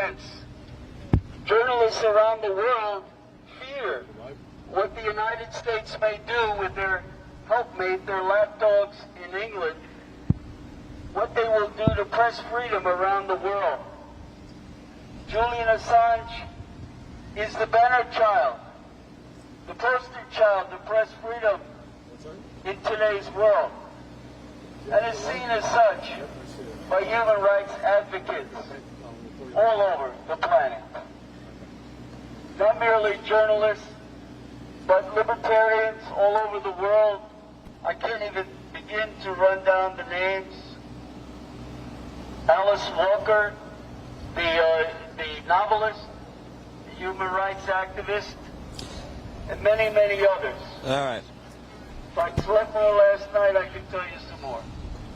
events. Journalists around the world fear what the United States may do with their helpmate, their lapdogs in England, what they will do to press freedom around the world. Julian Assange is the banner child, the poster child to press freedom in today's world, and is seen as such by human rights advocates all over the planet. Not merely journalists, but libertarians all over the world. I can't even begin to run down the names. Alice Walker, the novelist, the human rights activist, and many, many others. All right. If I slept more last night, I can tell you some more.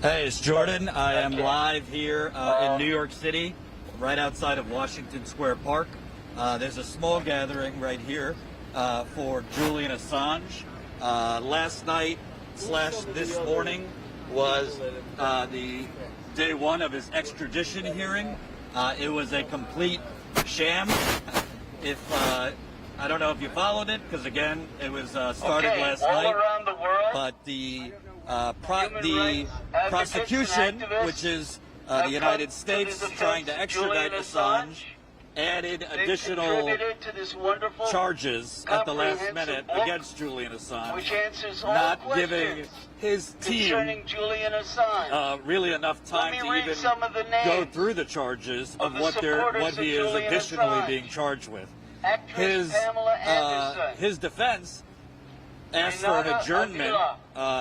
Hey, it's Jordan. I am live here in New York City, right outside of Washington Square Park. There's a small gathering right here for Julian Assange. Last night / this morning was the day one of his extradition hearing. It was a complete sham. I don't know if you followed it, because again, it was started last night. Around the world, but the prosecution, which is the United States trying to extradite Assange, added additional charges at the last minute against Julian Assange, not giving his team really enough time to even go through the charges of what he is additionally being charged with. His defense asked for an adjournment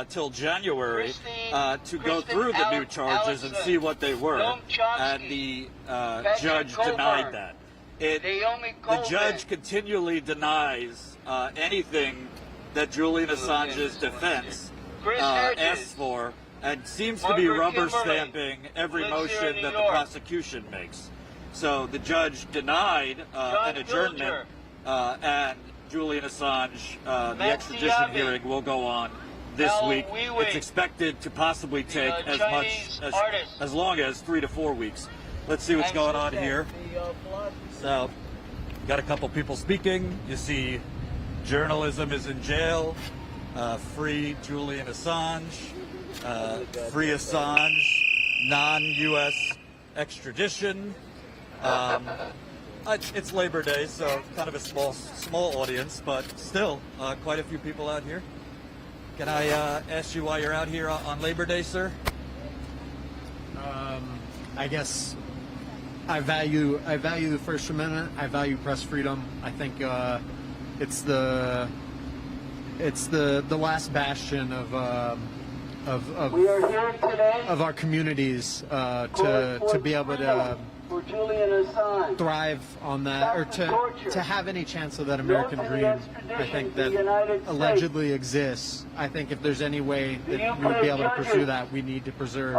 till January to go through the new charges and see what they were, and the judge denied that. The judge continually denies anything that Julian Assange's defense asks for, and seems to be rubber stamping every motion that the prosecution makes. So the judge denied an adjournment, and Julian Assange, the extradition hearing will go on this week. It's expected to possibly take as long as 3 to 4 weeks. Let's see what's going on here. So, got a couple people speaking. You see, journalism is in jail. Free Julian Assange. Free Assange. Non-U.S. extradition. It's Labor Day, so kind of a small audience, but still quite a few people out here. Can I ask you why you're out here on Labor Day, sir? I guess I value the First Amendment. I value press freedom. I think it's the last bastion of our communities to be able to thrive on that, or to have any chance of that American dream. I think that allegedly exists. I think if there's any way that we would be able to pursue that, we need to preserve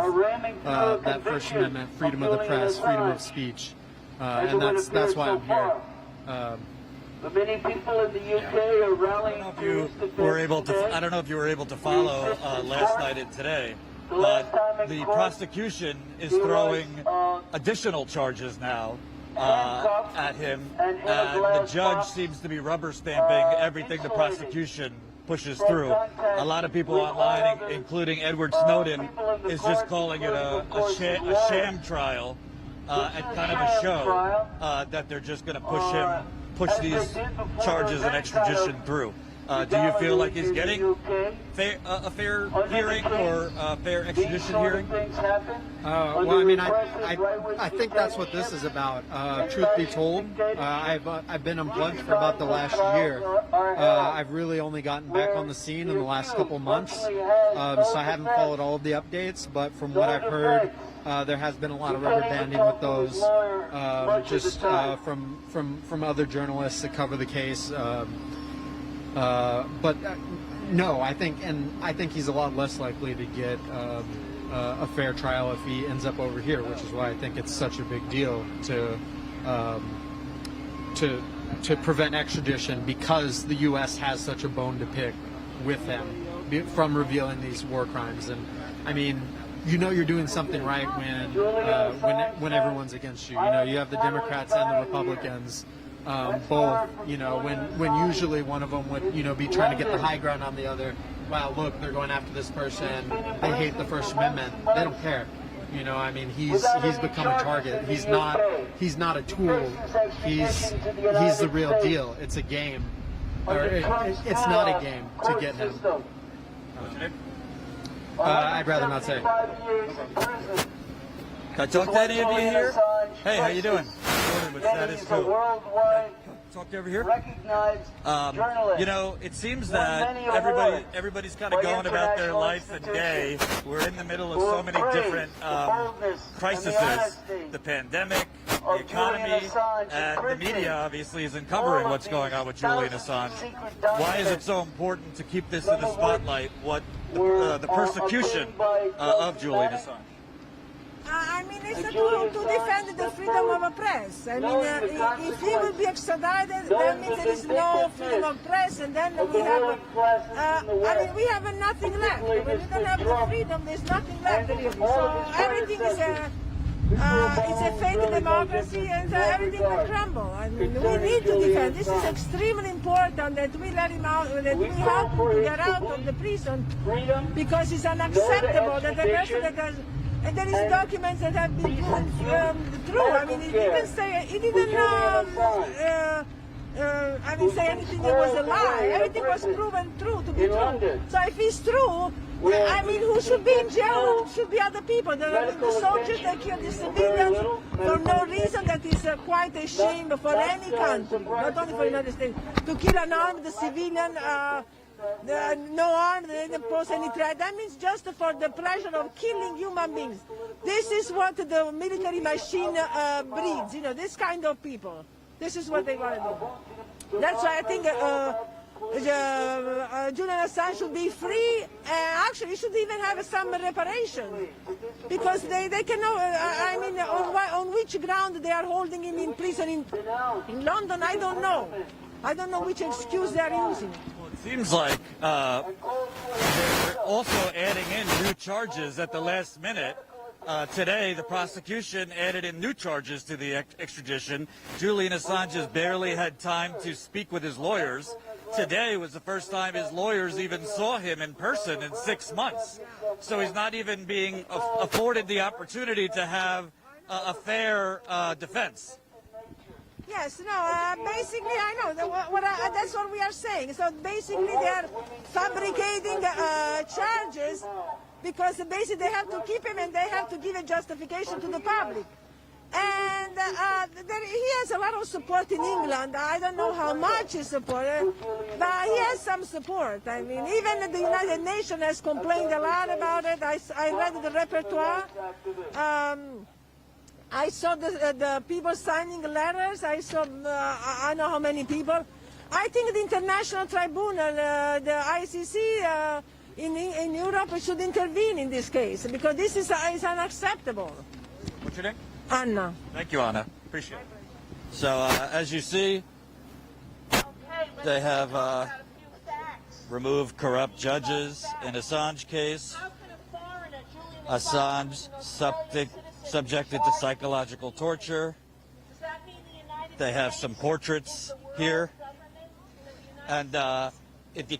that First Amendment, freedom of the press, freedom of speech, and that's why I'm here. Many people in the UK are rallying. I don't know if you were able to follow last night and today. But the prosecution is throwing additional charges now at him, and the judge seems to be rubber stamping everything the prosecution pushes through. A lot of people online, including Edward Snowden, is just calling it a sham trial and kind of a show that they're just going to push these charges and extradition through. Do you feel like he's getting a fair hearing or a fair extradition hearing? Well, I mean, I think that's what this is about. Truth be told, I've been unplugged for about the last year. I've really only gotten back on the scene in the last couple months, so I haven't followed all of the updates. But from what I've heard, there has been a lot of rubber banding with those, just from other journalists that cover the case. But no, I think he's a lot less likely to get a fair trial if he ends up over here, which is why I think it's such a big deal to prevent extradition, because the U.S. has such a bone to pick with him from revealing these war crimes. And I mean, you know you're doing something right when everyone's against you. You know, you have the Democrats and the Republicans, both. You know, when usually one of them would, you know, be trying to get the high ground on the other. Wow, look, they're going after this person. They hate the First Amendment. They don't care. You know, I mean, he's become a target. He's not a tool. He's the real deal. It's a game, or it's not a game to get him. I'd rather not say. Can I talk to any of you here? Hey, how you doing? With status quo. Talk over here. You know, it seems that everybody's kind of going about their life and day. We're in the middle of so many different crises: the pandemic, the economy, and the media obviously isn't covering what's going on with Julian Assange. Why is it so important to keep this in the spotlight? What the persecution of Julian Assange? I mean, it's to defend the freedom of the press. I mean, if he will be extradited, that means there is no freedom of press, and then we have, I mean, we have nothing left. When we don't have the freedom, there's nothing left, really. So everything is it's a fake democracy, and everything will crumble. I mean, we need to defend. This is extremely important that we let him out, that we help him to get out of the prison, because it's unacceptable that the person that has. And there is documents that have been proven true. I mean, he didn't say, he didn't, say anything that was a lie. Everything was proven true to be true. So if it's true, I mean, who should be in jail should be other people. The soldiers that killed the civilians for no reason. That is quite a shame for any country, not only for the United States, to kill an armed civilian. No arm, they didn't pose any threat. That means just for the pleasure of killing human beings. This is what the military machine breeds, you know, this kind of people. This is what they want to do. That's why I think Julian Assange should be free. Actually, he should even have some reparation. Because they cannot, I mean, on which ground they are holding him in prison in London, I don't know. I don't know which excuse they are using. It seems like they're also adding in new charges at the last minute. Today, the prosecution added in new charges to the extradition. Julian Assange has barely had time to speak with his lawyers. Today was the first time his lawyers even saw him in person in 6 months. So he's not even being afforded the opportunity to have a fair defense. Yes, no, basically I know, that's what we are saying. So basically they are fabricating charges because basically they have to keep him and they have to give a justification to the public. And he has a lot of support in England. I don't know how much he supported, but he has some support. I mean, even the United Nations has complained a lot about it. I read the repertoire. I saw the people signing letters. I saw, I know how many people. I think the International Tribunal, the ICC in Europe should intervene in this case because this is unacceptable. What's your name? Anna. Thank you, Anna. Appreciate it. So, as you see, they have removed corrupt judges in Assange case. Assange subjected to psychological torture. They have some portraits here. And if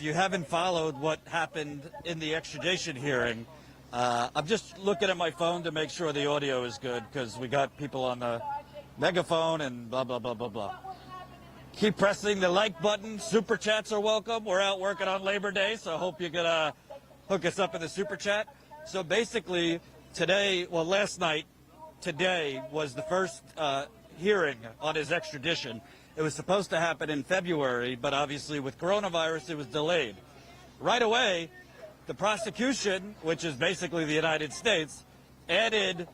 you haven't followed what happened in the extradition hearing, I'm just looking at my phone to make sure the audio is good because we got people on the megaphone and blah, blah, blah, blah, blah. Keep pressing the like button. Super chats are welcome. We're out working on Labor Day, so I hope you're going to hook us up in the super chat. So basically, last night, today was the first hearing on his extradition. It was supposed to happen in February, but obviously with coronavirus, it was delayed. Right away, the prosecution, which is basically the United States, added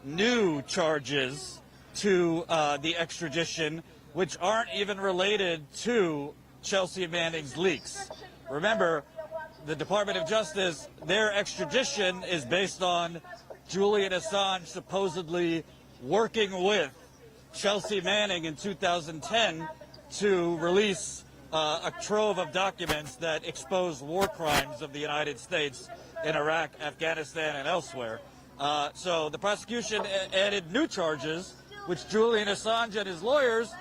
new charges to the extradition, which aren't even related to Chelsea Manning's leaks. Remember, the Department of Justice, their extradition is based on Julian Assange supposedly working with Chelsea Manning in 2010 to release a trove of documents that expose war crimes of the United States in Iraq, Afghanistan, and elsewhere. So the prosecution added new charges, which Julian Assange and his lawyers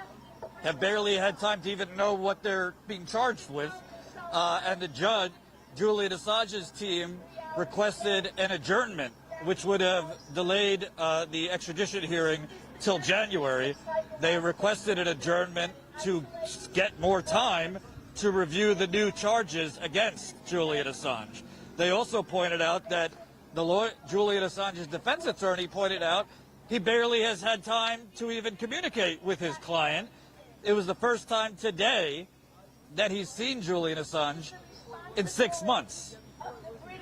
have barely had time to even know what they're being charged with. And the judge, Julian Assange's team, requested an adjournment, which would have delayed the extradition hearing till January. They requested an adjournment to get more time to review the new charges against Julian Assange. They also pointed out that Julian Assange's defense attorney pointed out he barely has had time to even communicate with his client. It was the first time today that he's seen Julian Assange in 6 months.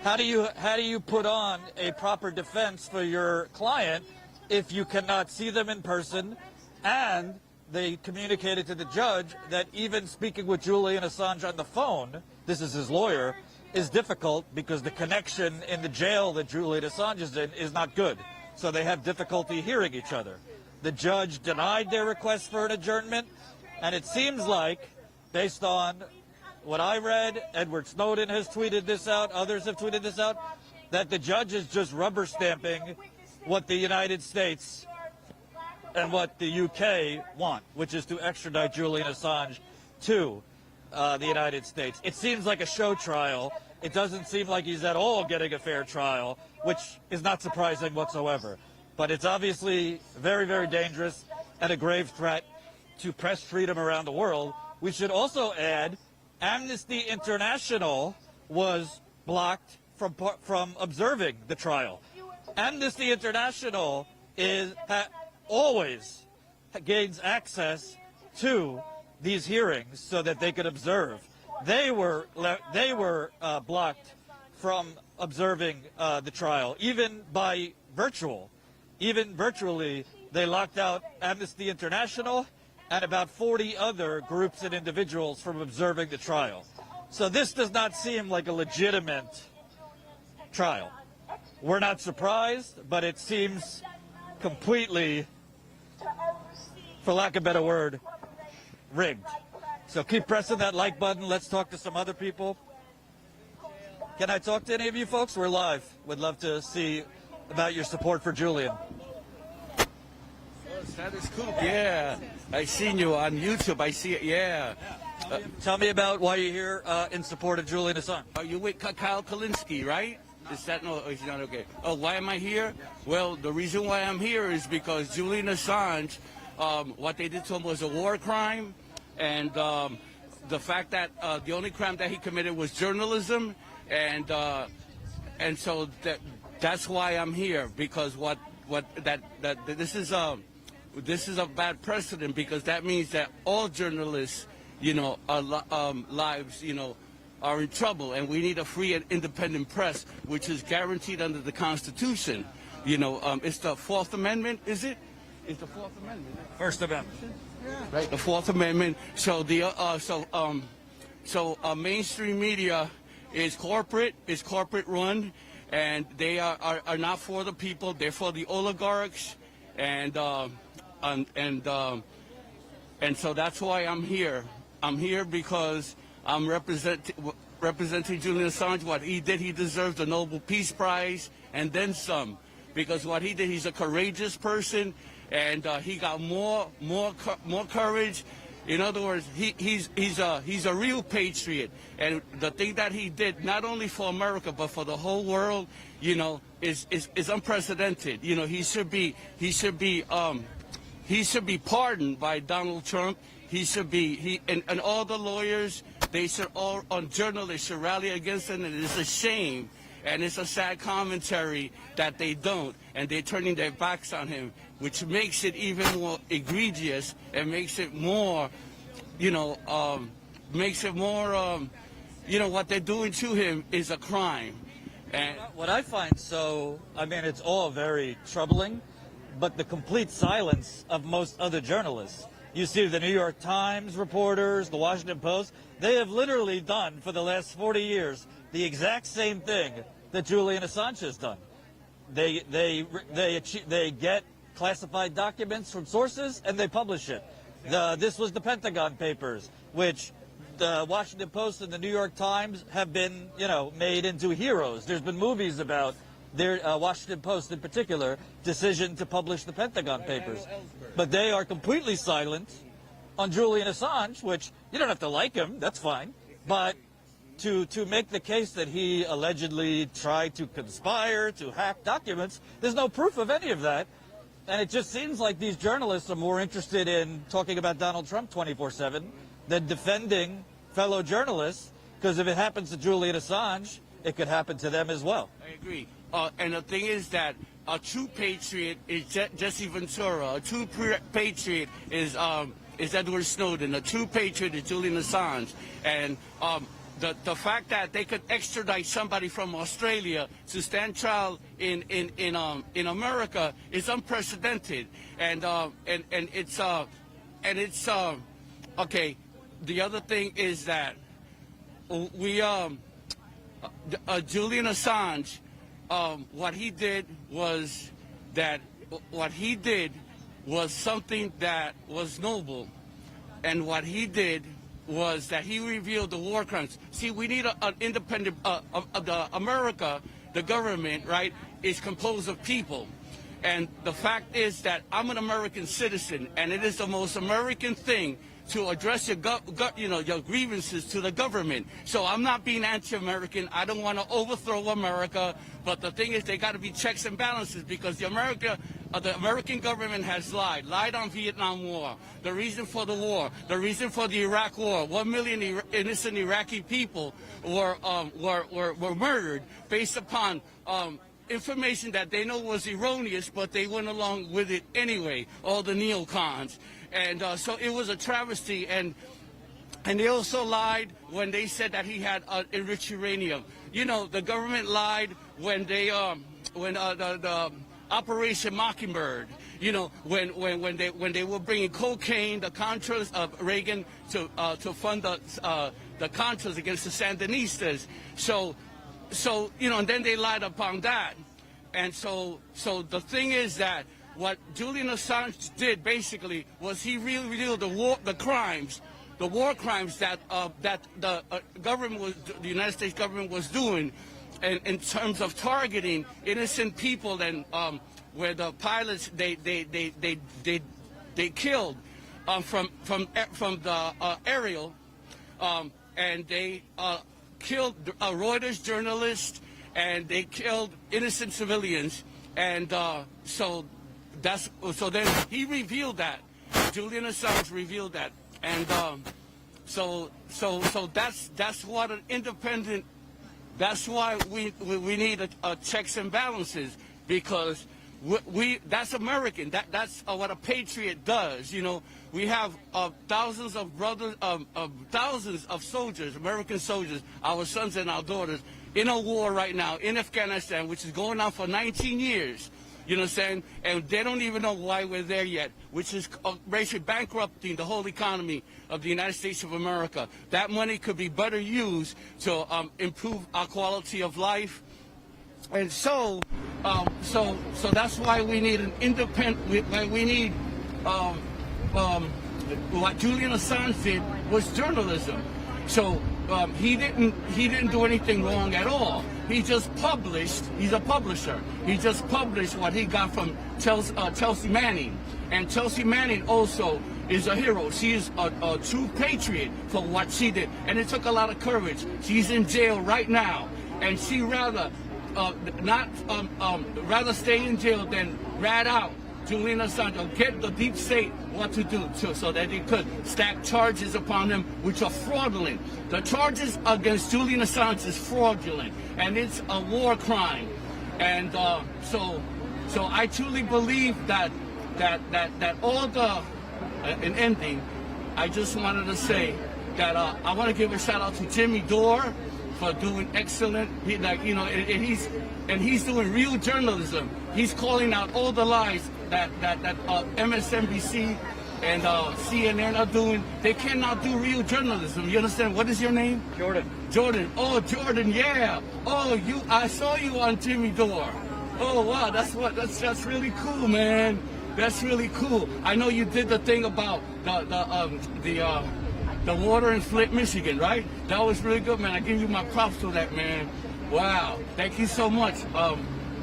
How do you put on a proper defense for your client if you cannot see them in person? And they communicated to the judge that even speaking with Julian Assange on the phone, this is his lawyer, is difficult because the connection in the jail that Julian Assange is in is not good. So they have difficulty hearing each other. The judge denied their request for an adjournment, and it seems like, based on what I read, Edward Snowden has tweeted this out, others have tweeted this out, that the judge is just rubber stamping what the United States and what the UK want, which is to extradite Julian Assange to the United States. It seems like a show trial. It doesn't seem like he's at all getting a fair trial, which is not surprising whatsoever. But it's obviously very, very dangerous and a grave threat to press freedom around the world. We should also add Amnesty International was blocked from observing the trial. Amnesty International always gains access to these hearings so that they could observe. They were blocked from observing the trial, even by virtual. Even virtually, they locked out Amnesty International and about 40 other groups and individuals from observing the trial. So this does not seem like a legitimate trial. We're not surprised, but it seems completely, for lack of a better word, rigged. So keep pressing that like button. Let's talk to some other people. Can I talk to any of you folks? We're live. Would love to see about your support for Julian. That is cool. Yeah, I seen you on YouTube. I see it. Yeah. Tell me about why you're here in support of Julian Assange. Are you with Kyle Kalinske, right? Is that no? Is not okay? Oh, why am I here? Well, the reason why I'm here is because Julian Assange, what they did to him was a war crime, and the fact that the only crime that he committed was journalism, and so that's why I'm here, because this is a bad precedent, because that means that all journalists, lives, are in trouble, and we need a free and independent press, which is guaranteed under the Constitution. It's the Fourth Amendment, is it? It's the Fourth Amendment. First Amendment. Right, the Fourth Amendment. So mainstream media is corporate run, and they are not for the people. They're for the oligarchs, and so that's why I'm here. I'm here because I'm representing Julian Assange. What he did, he deserves the Nobel Peace Prize and then some, because what he did, he's a courageous person, and he got more courage. In other words, he's a real patriot, and the thing that he did, not only for America but for the whole world, is unprecedented. He should be pardoned by Donald Trump. He should be and all the lawyers, they should all on journalists should rally against him, and it's a shame. And it's a sad commentary that they don't, and they're turning their backs on him, which makes it even more egregious and makes it more, what they're doing to him is a crime. And what I find it's all very troubling, but the complete silence of most other journalists. You see the New York Times reporters, the Washington Post, they have literally done for the last 40 years the exact same thing that Julian Assange has done. They get classified documents from sources and they publish it. This was the Pentagon Papers, which Washington Post and the New York Times have been, made into heroes. There's been movies about their Washington Post in particular decision to publish the Pentagon Papers. But they are completely silent on Julian Assange, which you don't have to like him, that's fine. But to make the case that he allegedly tried to conspire to hack documents, there's no proof of any of that. And it just seems like these journalists are more interested in talking about Donald Trump 24/7 than defending fellow journalists, because if it happens to Julian Assange, it could happen to them as well. I agree. And the thing is that a true patriot is Jesse Ventura. A true patriot is Edward Snowden. A true patriot is Julian Assange. And the fact that they could extradite somebody from Australia to stand trial in America is unprecedented. And it's okay. The other thing is that Julian Assange, what he did was something that was noble, and what he did was that he revealed the war crimes. See, we need an independent America, the government, right, is composed of people. And the fact is that I'm an American citizen, and it is the most American thing to address your grievances to the government. So I'm not being anti-American. I don't want to overthrow America. But the thing is, they got to be checks and balances, because the American government has lied on Vietnam War, the reason for the war, the reason for the Iraq War. 1 million innocent Iraqi people were murdered based upon information that they know was erroneous, but they went along with it anyway, all the neocons. And so it was a travesty. And they also lied when they said that he had enriched uranium. You know, the government lied when they the Operation Mockingbird. You know, when they were bringing cocaine, the Contras of Reagan to fund the Contras against the Sandinistas. So and then they lied upon that. And so the thing is that what Julian Assange did basically was he revealed the war crimes that the United States government was doing, in terms of targeting innocent people, and where the pilots they killed from the aerial, and they killed Reuters journalists, and they killed innocent civilians, and so then he revealed that. Julian Assange revealed that, and so that's what an independent. That's why we need a checks and balances, because that's American. That's what a patriot does. You know, we have thousands of brothers, thousands of soldiers, American soldiers, our sons and our daughters, in a war right now in Afghanistan, which is going on for 19 years. You know what I'm saying? And they don't even know why we're there yet, which is basically bankrupting the whole economy of the United States of America. That money could be better used to improve our quality of life. And so that's why we need an independent. We need what Julian Assange did was journalism. So he didn't do anything wrong at all. He just published. He's a publisher. He just published what he got from Chelsea Manning, and Chelsea Manning also is a hero. She is a true patriot for what she did, and it took a lot of courage. She's in jail right now, and she rather stay in jail than rat out Julian Assange, or get the deep state what to do so that they could stack charges upon him which are fraudulent. The charges against Julian Assange is fraudulent, and it's a war crime. And so I truly believe that all the in ending, I just wanted to say that I want to give a shout out to Jimmy Dore for doing excellent. He's doing real journalism. He's calling out all the lies that MSNBC and CNN are doing. They cannot do real journalism. You understand? What is your name? Jordan. Jordan. Oh, Jordan. Yeah. Oh, I saw you on Jimmy Dore. Oh, wow. That's really cool, man. That's really cool. I know you did the thing about the the water in Flint, Michigan, right? That was really good, man. I give you my props for that, man. Wow, thank you so much.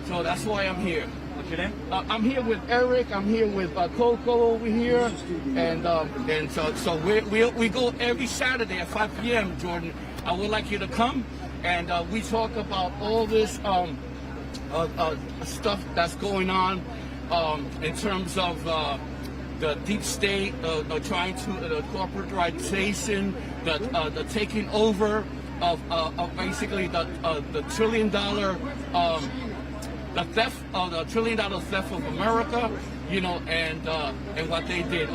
So that's why I'm here. What's your name? I'm here with Eric. I'm here with Coco over here, and so we go every Saturday at 5 p.m. Jordan, I would like you to come, and we talk about all this stuff that's going on in terms of the deep state, trying to the corporatization, the taking over of basically the $1 trillion the theft of the $1 trillion theft of America, you know, and what they did.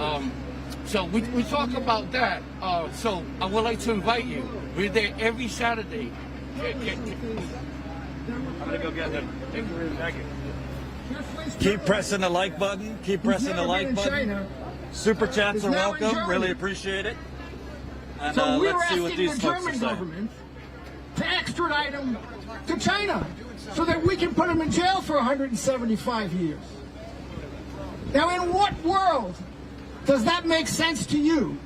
So we talk about that. So I would like to invite you. We're there every Saturday. I'm gonna go get them. Thank you. Keep pressing the like button. Keep pressing the like button. Super chats are welcome. Really appreciate it. And so we're let's see what asking these the folks are German saying. government to extradite him to China so that we can put him in jail for 175 years. Now, in what world does that make sense to you?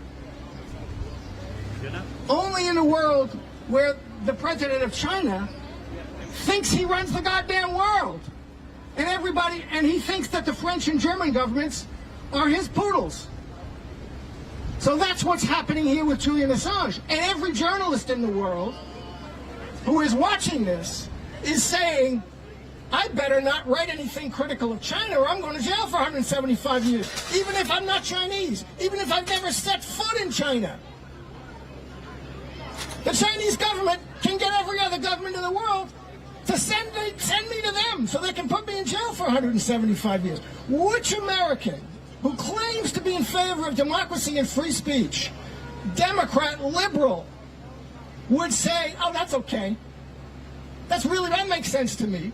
Only in a world where the president of China thinks he runs the goddamn world. And everybody, and he thinks that the French and German governments are his poodles. So that's what's happening here with Julian Assange. And every journalist in the world who is watching this is saying, I better not write anything critical of China or I'm going to jail for 175 years, even if I'm not Chinese, even if I've never set foot in China. The Chinese government can get every other government in the world to send me to them so they can put me in jail for 175 years. Which American who claims to be in favor of democracy and free speech, Democrat, liberal, would say, oh, that's okay. That makes sense to me.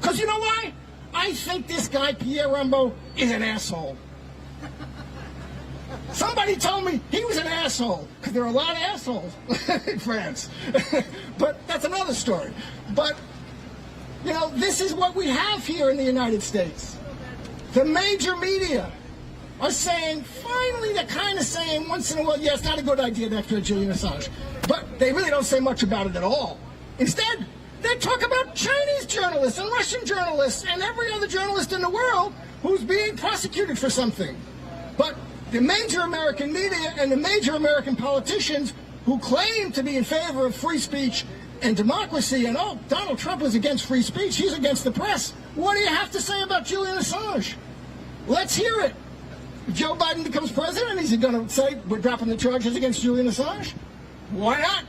Because you know why? I think this guy, Pierre Rambo, is an asshole. Somebody told me he was an asshole, because there are a lot of assholes in France. But that's another story. But, you know, this is what we have here in the United States. The major media are saying, finally, they're kind of saying once in a while, yeah, it's not a good idea to extradite Julian Assange. But they really don't say much about it at all. Instead, they talk about Chinese journalists and Russian journalists and every other journalist in the world who's being prosecuted for something. But the major American media and the major American politicians who claim to be in favor of free speech and democracy, and oh, Donald Trump is against free speech, he's against the press. What do you have to say about Julian Assange? Let's hear it. If Joe Biden becomes president, is he going to say we're dropping the charges against Julian Assange? Why not?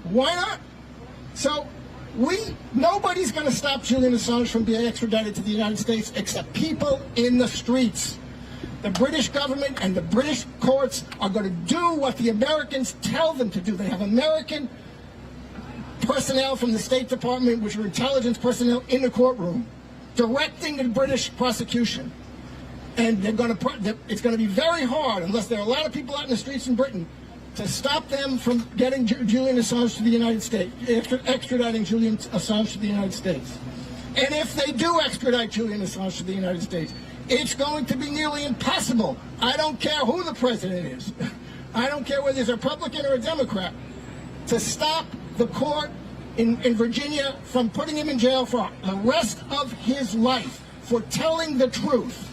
Why not? So nobody's going to stop Julian Assange from being extradited to the United States except people in the streets. The British government and the British courts are going to do what the Americans tell them to do. They have American personnel from the State Department, which are intelligence personnel, in the courtroom, directing the British prosecution. And it's going to be very hard, unless there are a lot of people out in the streets in Britain, to stop them from getting Julian Assange to the United States, extraditing Julian Assange to the United States. And if they do extradite Julian Assange to the United States, it's going to be nearly impossible. I don't care who the president is. I don't care whether he's a Republican or a Democrat, to stop the court in Virginia from putting him in jail for the rest of his life for telling the truth.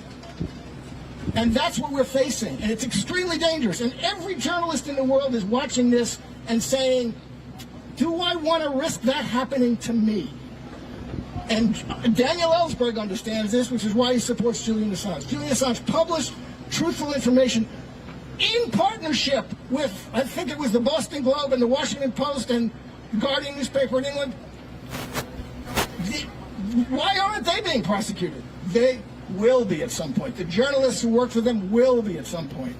And that's what we're facing. And it's extremely dangerous. And every journalist in the world is watching this and saying, do I want to risk that happening to me? And Daniel Ellsberg understands this, which is why he supports Julian Assange. Julian Assange published truthful information in partnership with, I think it was the Boston Globe and the Washington Post and Guardian newspaper in England. Why aren't they being prosecuted? They will be at some point. The journalists who work for them will be at some point.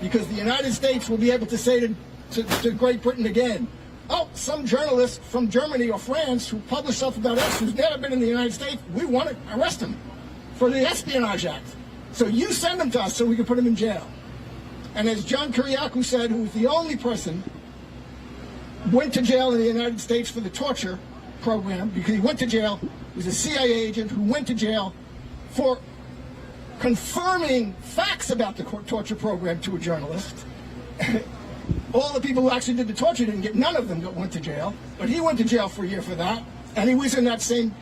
Because the United States will be able to say to Great Britain again, oh, some journalist from Germany or France who published stuff about us who's never been in the United States, we want to arrest him for the Espionage Act. So you send him to us so we can put him in jail. And as John Kiriakou said, who was the only person who went to jail in the United States for the torture program, because he went to jail, he was a CIA agent who went to jail for confirming facts about the torture program to a journalist. All the people who actually did the torture didn't get, none of them went to jail, but he went to jail for a year for that, and he was in that same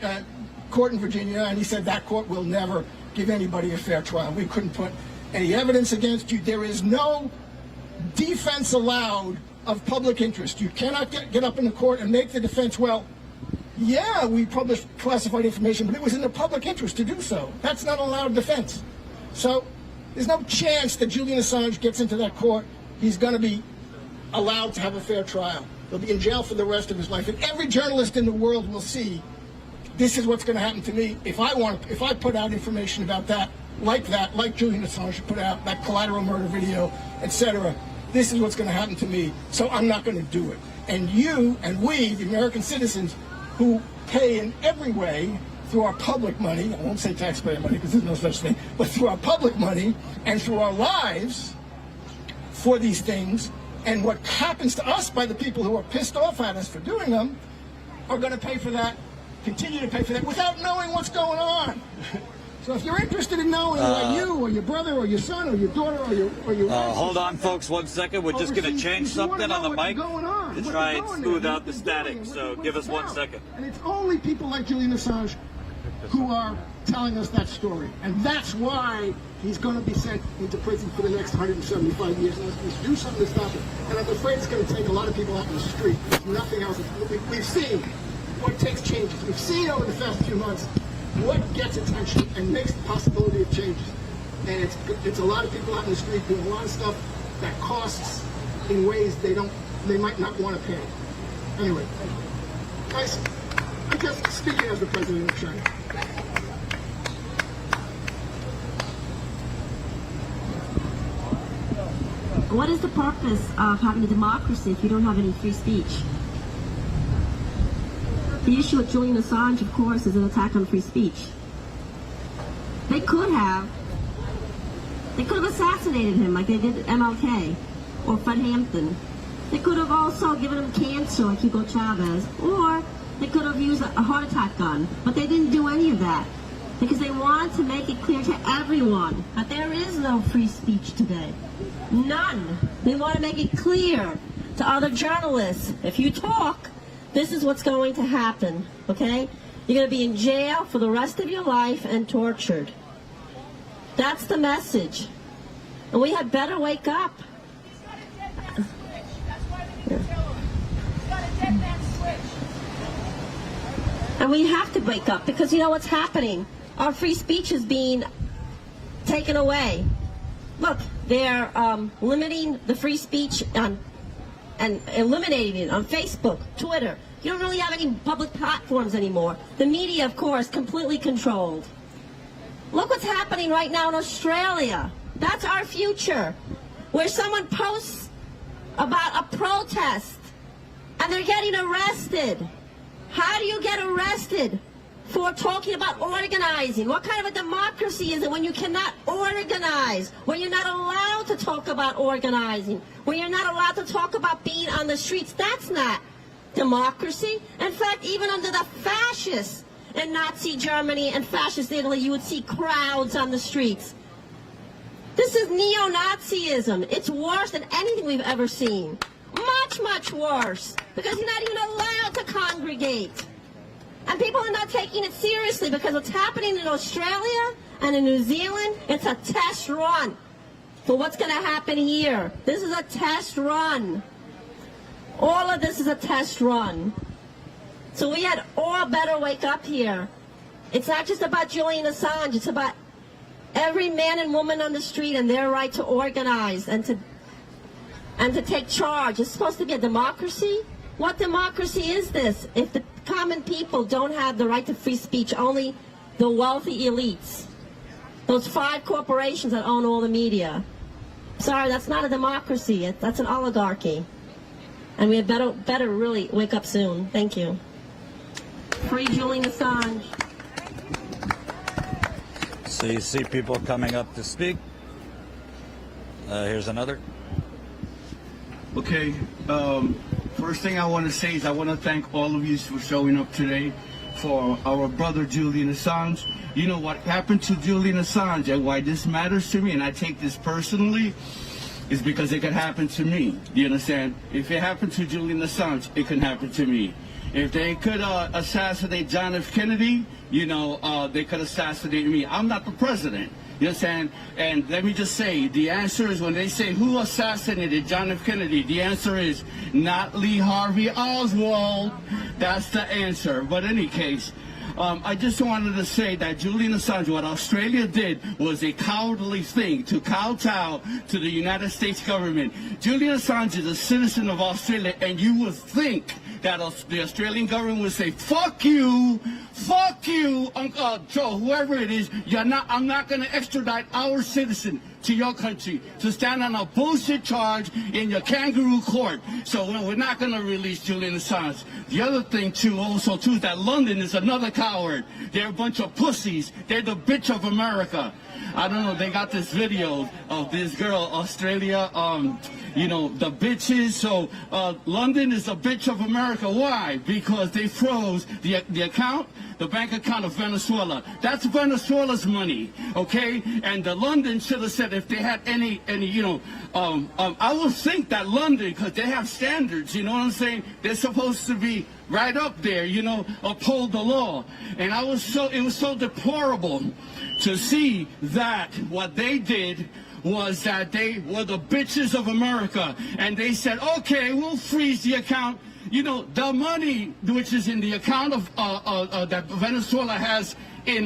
court in Virginia, and he said that court will never give anybody a fair trial. We couldn't put any evidence against you. There is no defense allowed of public interest. You cannot get up in the court and make the defense, well, yeah, we published classified information, but it was in the public interest to do so. That's not allowed defense. So there's no chance that Julian Assange gets into that court. He's going to be allowed to have a fair trial. He'll be in jail for the rest of his life. And every journalist in the world will see, this is what's going to happen to me if I put out information about that, like Julian Assange put out, that collateral murder video, etc. This is what's going to happen to me, so I'm not going to do it. And you and we, the American citizens, who pay in every way through our public money, I won't say taxpayer money because there's no such thing, but through our public money and through our lives for these things, and what happens to us by the people who are pissed off at us for doing them, are going to pay for that, continue to pay for that, without knowing what's going on. So if you're interested in knowing what you or your brother or your son or your daughter or your hold on, folks, 1 second. We're just going to change something on the mic to try and smooth out the static. So give us 1 second. And it's only people like Julian Assange who are telling us that story. And that's why he's going to be sent into prison for the next 175 years. And let's do something to stop it. And I'm afraid it's going to take a lot of people out in the street. Nothing else. We've seen what takes changes. We've seen over the past few months what gets attention and makes the possibility of changes. And it's a lot of people out in the street doing a lot of stuff that costs in ways they might not want to pay. Anyway, guys, I'm just speaking as the president of China. What is the purpose of having a democracy if you don't have any free speech? The issue with Julian Assange, of course, is an attack on free speech. They could have assassinated him like they did MLK or Fred Hampton. They could have also given him cancer like Hugo Chavez, or they could have used a heart attack gun. But they didn't do any of that because they wanted to make it clear to everyone that there is no free speech today. None. They want to make it clear to other journalists, if you talk, this is what's going to happen, okay? You're going to be in jail for the rest of your life and tortured. That's the message. And we had better wake up. And we have to wake up because you know what's happening? Our free speech is being taken away. Look, they're limiting the free speech and eliminating it on Facebook, Twitter. You don't really have any public platforms anymore. The media, of course, completely controlled. Look what's happening right now in Australia. That's our future. Where someone posts about a protest and they're getting arrested. How do you get arrested for talking about organizing? What kind of a democracy is it when you cannot organize? When you're not allowed to talk about organizing? When you're not allowed to talk about being on the streets? That's not democracy. In fact, even under the fascists in Nazi Germany and fascist Italy, you would see crowds on the streets. This is neo-Nazism. It's worse than anything we've ever seen. Much, much worse. Because you're not even allowed to congregate. And people are not taking it seriously because what's happening in Australia and in New Zealand, it's a test run for what's going to happen here. This is a test run. All of this is a test run. So we had all better wake up here. It's not just about Julian Assange. It's about every man and woman on the street and their right to organize and to take charge. It's supposed to be a democracy. What democracy is this if the common people don't have the right to free speech, only the wealthy elites? Those 5 corporations that own all the media. Sorry, that's not a democracy. That's an oligarchy. And we had better really wake up soon. Thank you. Free Julian Assange. So you see people coming up to speak. Here's another. Okay, first thing I want to say is I want to thank all of you for showing up today for our brother Julian Assange. You know what happened to Julian Assange and why this matters to me, and I take this personally. is because it could happen to me. Do you understand? If it happened to Julian Assange, it can happen to me. If they could assassinate John F. Kennedy, you know, they could assassinate me. I'm not the president. You understand? And let me just say, the answer is when they say who assassinated John F. Kennedy, the answer is not Lee Harvey Oswald. That's the answer. But in any case, I just wanted to say that Julian Assange, what Australia did was a cowardly thing to kowtow to the United States government. Julian Assange is a citizen of Australia, and you would think that the Australian government would say, fuck you, Uncle Joe, whoever it is, I'm not going to extradite our citizen to your country to stand on a bullshit charge in your kangaroo court. So we're not going to release Julian Assange. The other thing, too, also, too, is that London is another coward. They're a bunch of pussies. They're the bitch of America. I don't know, they got this video of this girl, Australia, you know, the bitches. So London is a bitch of America. Why? Because they froze the account, the bank account of Venezuela. That's Venezuela's money, okay? And London should have said if they had any, you know, I would think that London, because they have standards, you know what I'm saying? They're supposed to be right up there, you know, uphold the law. And it was so deplorable to see that what they did was that they were the bitches of America, and they said, okay, we'll freeze the account. You know, the money which is in the account of that Venezuela has in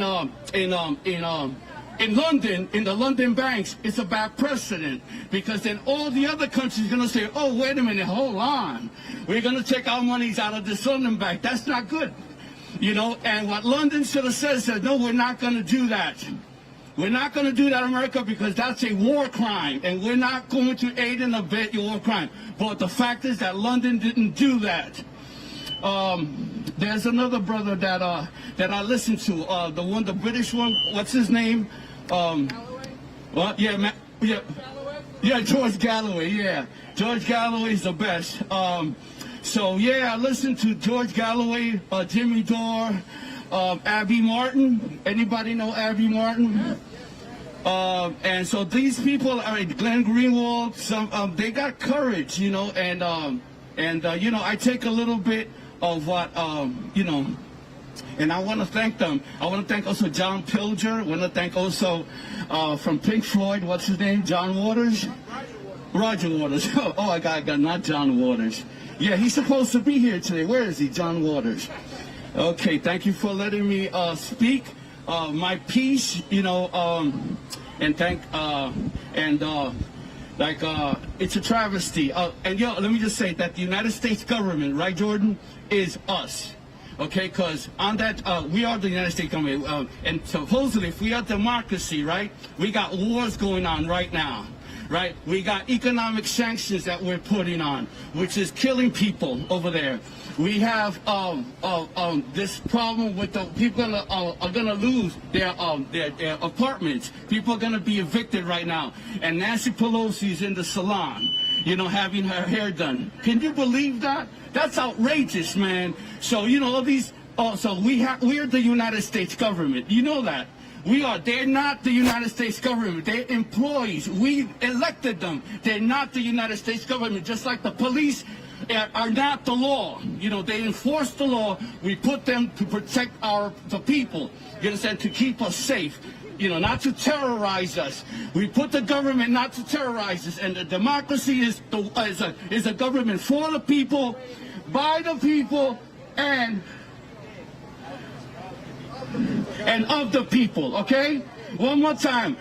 London, in the London banks, it's a bad precedent, because then all the other countries are going to say, oh, wait a minute, hold on. We're going to take our monies out of this London bank. That's not good. You know, and what London should have said, no, we're not going to do that. We're not going to do that, America, because that's a war crime, and we're not going to aid and abet your war crime. But the fact is that London didn't do that. There's another brother that I listen to, the British one. What's his name? Well, yeah, George Galloway. Yeah, George Galloway's the best. So yeah, I listen to George Galloway, Jimmy Dore, Abby Martin. Anybody know Abby Martin? And so these people, I mean, Glenn Greenwald, they got courage, you know, and you know, I take a little bit of what, you know, and I want to thank them. I want to thank also John Pilger. I want to thank also from Pink Floyd, what's his name? John Waters? Roger Waters. Oh, I got not John Waters. Yeah, he's supposed to be here today. Where is he? John Waters. Okay, thank you for letting me speak my piece, you know, and thank, it's a travesty. And, yo, let me just say that the United States government, right, Jordan, is us. Okay, because on that, we are the United States government. And supposedly, if we are democracy, right, we got wars going on right now. Right? We got economic sanctions that we're putting on, which is killing people over there. We have this problem with the people are gonna lose their apartments. People are gonna be evicted right now. And Nancy Pelosi's in the salon, you know, having her hair done. Can you believe that? That's outrageous, man. So you know all these. So we're the United States government. You know that. They're not the United States government. They're employees. We elected them. They're not the United States government. Just like the police are not the law. You know, they enforce the law. We put them to protect the people. You understand? To keep us safe. You know, not to terrorize us. We put the government not to terrorize us. And the democracy is a government for the people, by the people, and of the people, okay? One more time.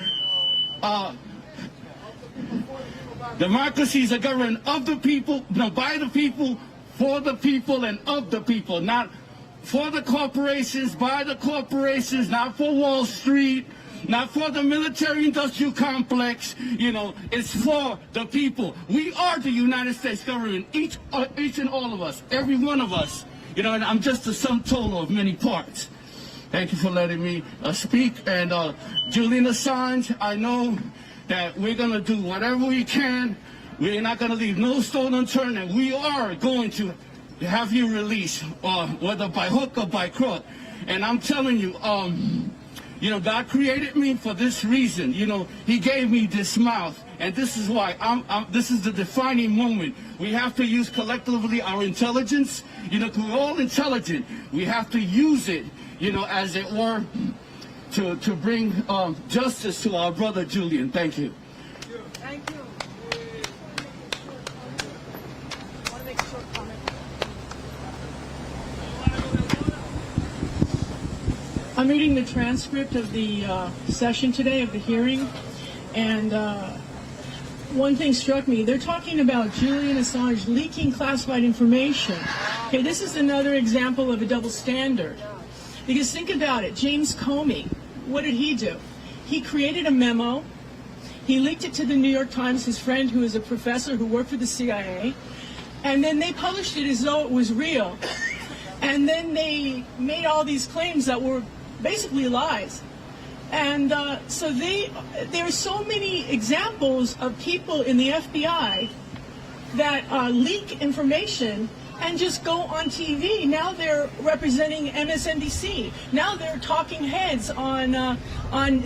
Democracy is a government of the people, no, by the people, for the people, and of the people. Not for the corporations, by the corporations, not for Wall Street, not for the military-industrial complex. You know, it's for the people. We are the United States government, each and all of us, every one of us. You know, and I'm just the sum total of many parts. Thank you for letting me speak. And Julian Assange, I know that we're going to do whatever we can. We're not going to leave no stone unturned, and we are going to have you released, whether by hook or by crook. And I'm telling you, You know, God created me for this reason. You know, he gave me this mouth. And this is why this is the defining moment. We have to use collectively our intelligence. You know, 'cause we're all intelligent. We have to use it, you know, as it were, to bring justice to our brother Julian. Thank you. Thank you. I'm reading the transcript of the session today, of the hearing, and one thing struck me. They're talking about Julian Assange leaking classified information. Okay, this is another example of a double standard. Because think about it, James Comey, what did he do? He created a memo, he leaked it to the New York Times, his friend who is a professor who worked for the CIA, and then they published it as though it was real. And then they made all these claims that were basically lies. And so there are so many examples of people in the FBI that leak information and just go on TV. Now they're representing MSNBC. Now they're talking heads on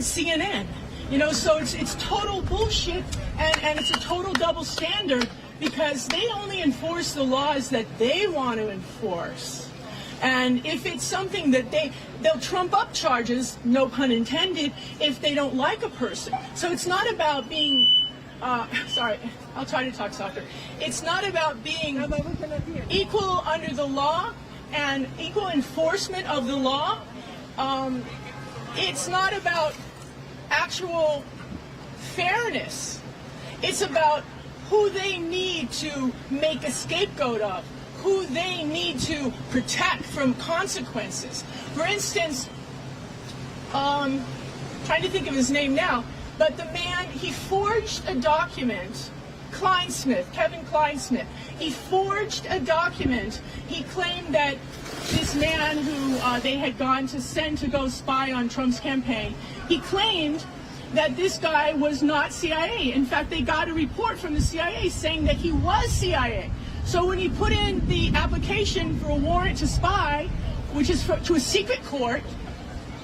CNN. You know, so it's total bullshit, and it's a total double standard because they only enforce the laws that they want to enforce. And if it's something that they'll trump up charges, no pun intended, if they don't like a person. So it's not about being, sorry, I'll try to talk softer. It's not about being equal under the law and equal enforcement of the law. It's not about actual fairness. It's about who they need to make a scapegoat of, who they need to protect from consequences. For instance, trying to think of his name now, but the man, he forged a document, Kevin Kleinsmith. He forged a document. He claimed that this man who they had gone to send to go spy on Trump's campaign, he claimed that this guy was not CIA. In fact, they got a report from the CIA saying that he was CIA. So when he put in the application for a warrant to spy, which is to a secret court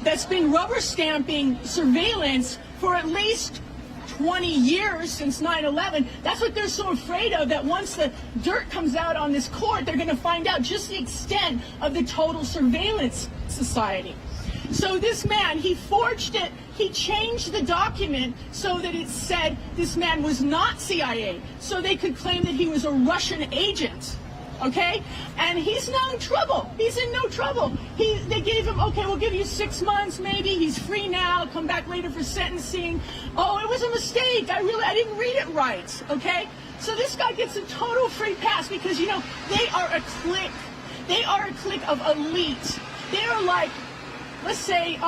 that's been rubber stamping surveillance for at least 20 years since 9/11, that's what they're so afraid of, that once the dirt comes out on this court, they're going to find out just the extent of the total surveillance society. So this man, he forged it, he changed the document so that it said this man was not CIA, so they could claim that he was a Russian agent, okay? And he's now in trouble. He's in no trouble. They gave him, okay, we'll give you 6 months maybe, he's free now, come back later for sentencing. Oh, it was a mistake, I didn't read it right, okay? So this guy gets a total free pass because, you know, they are a clique. They are a clique of elite. They are like, let's say,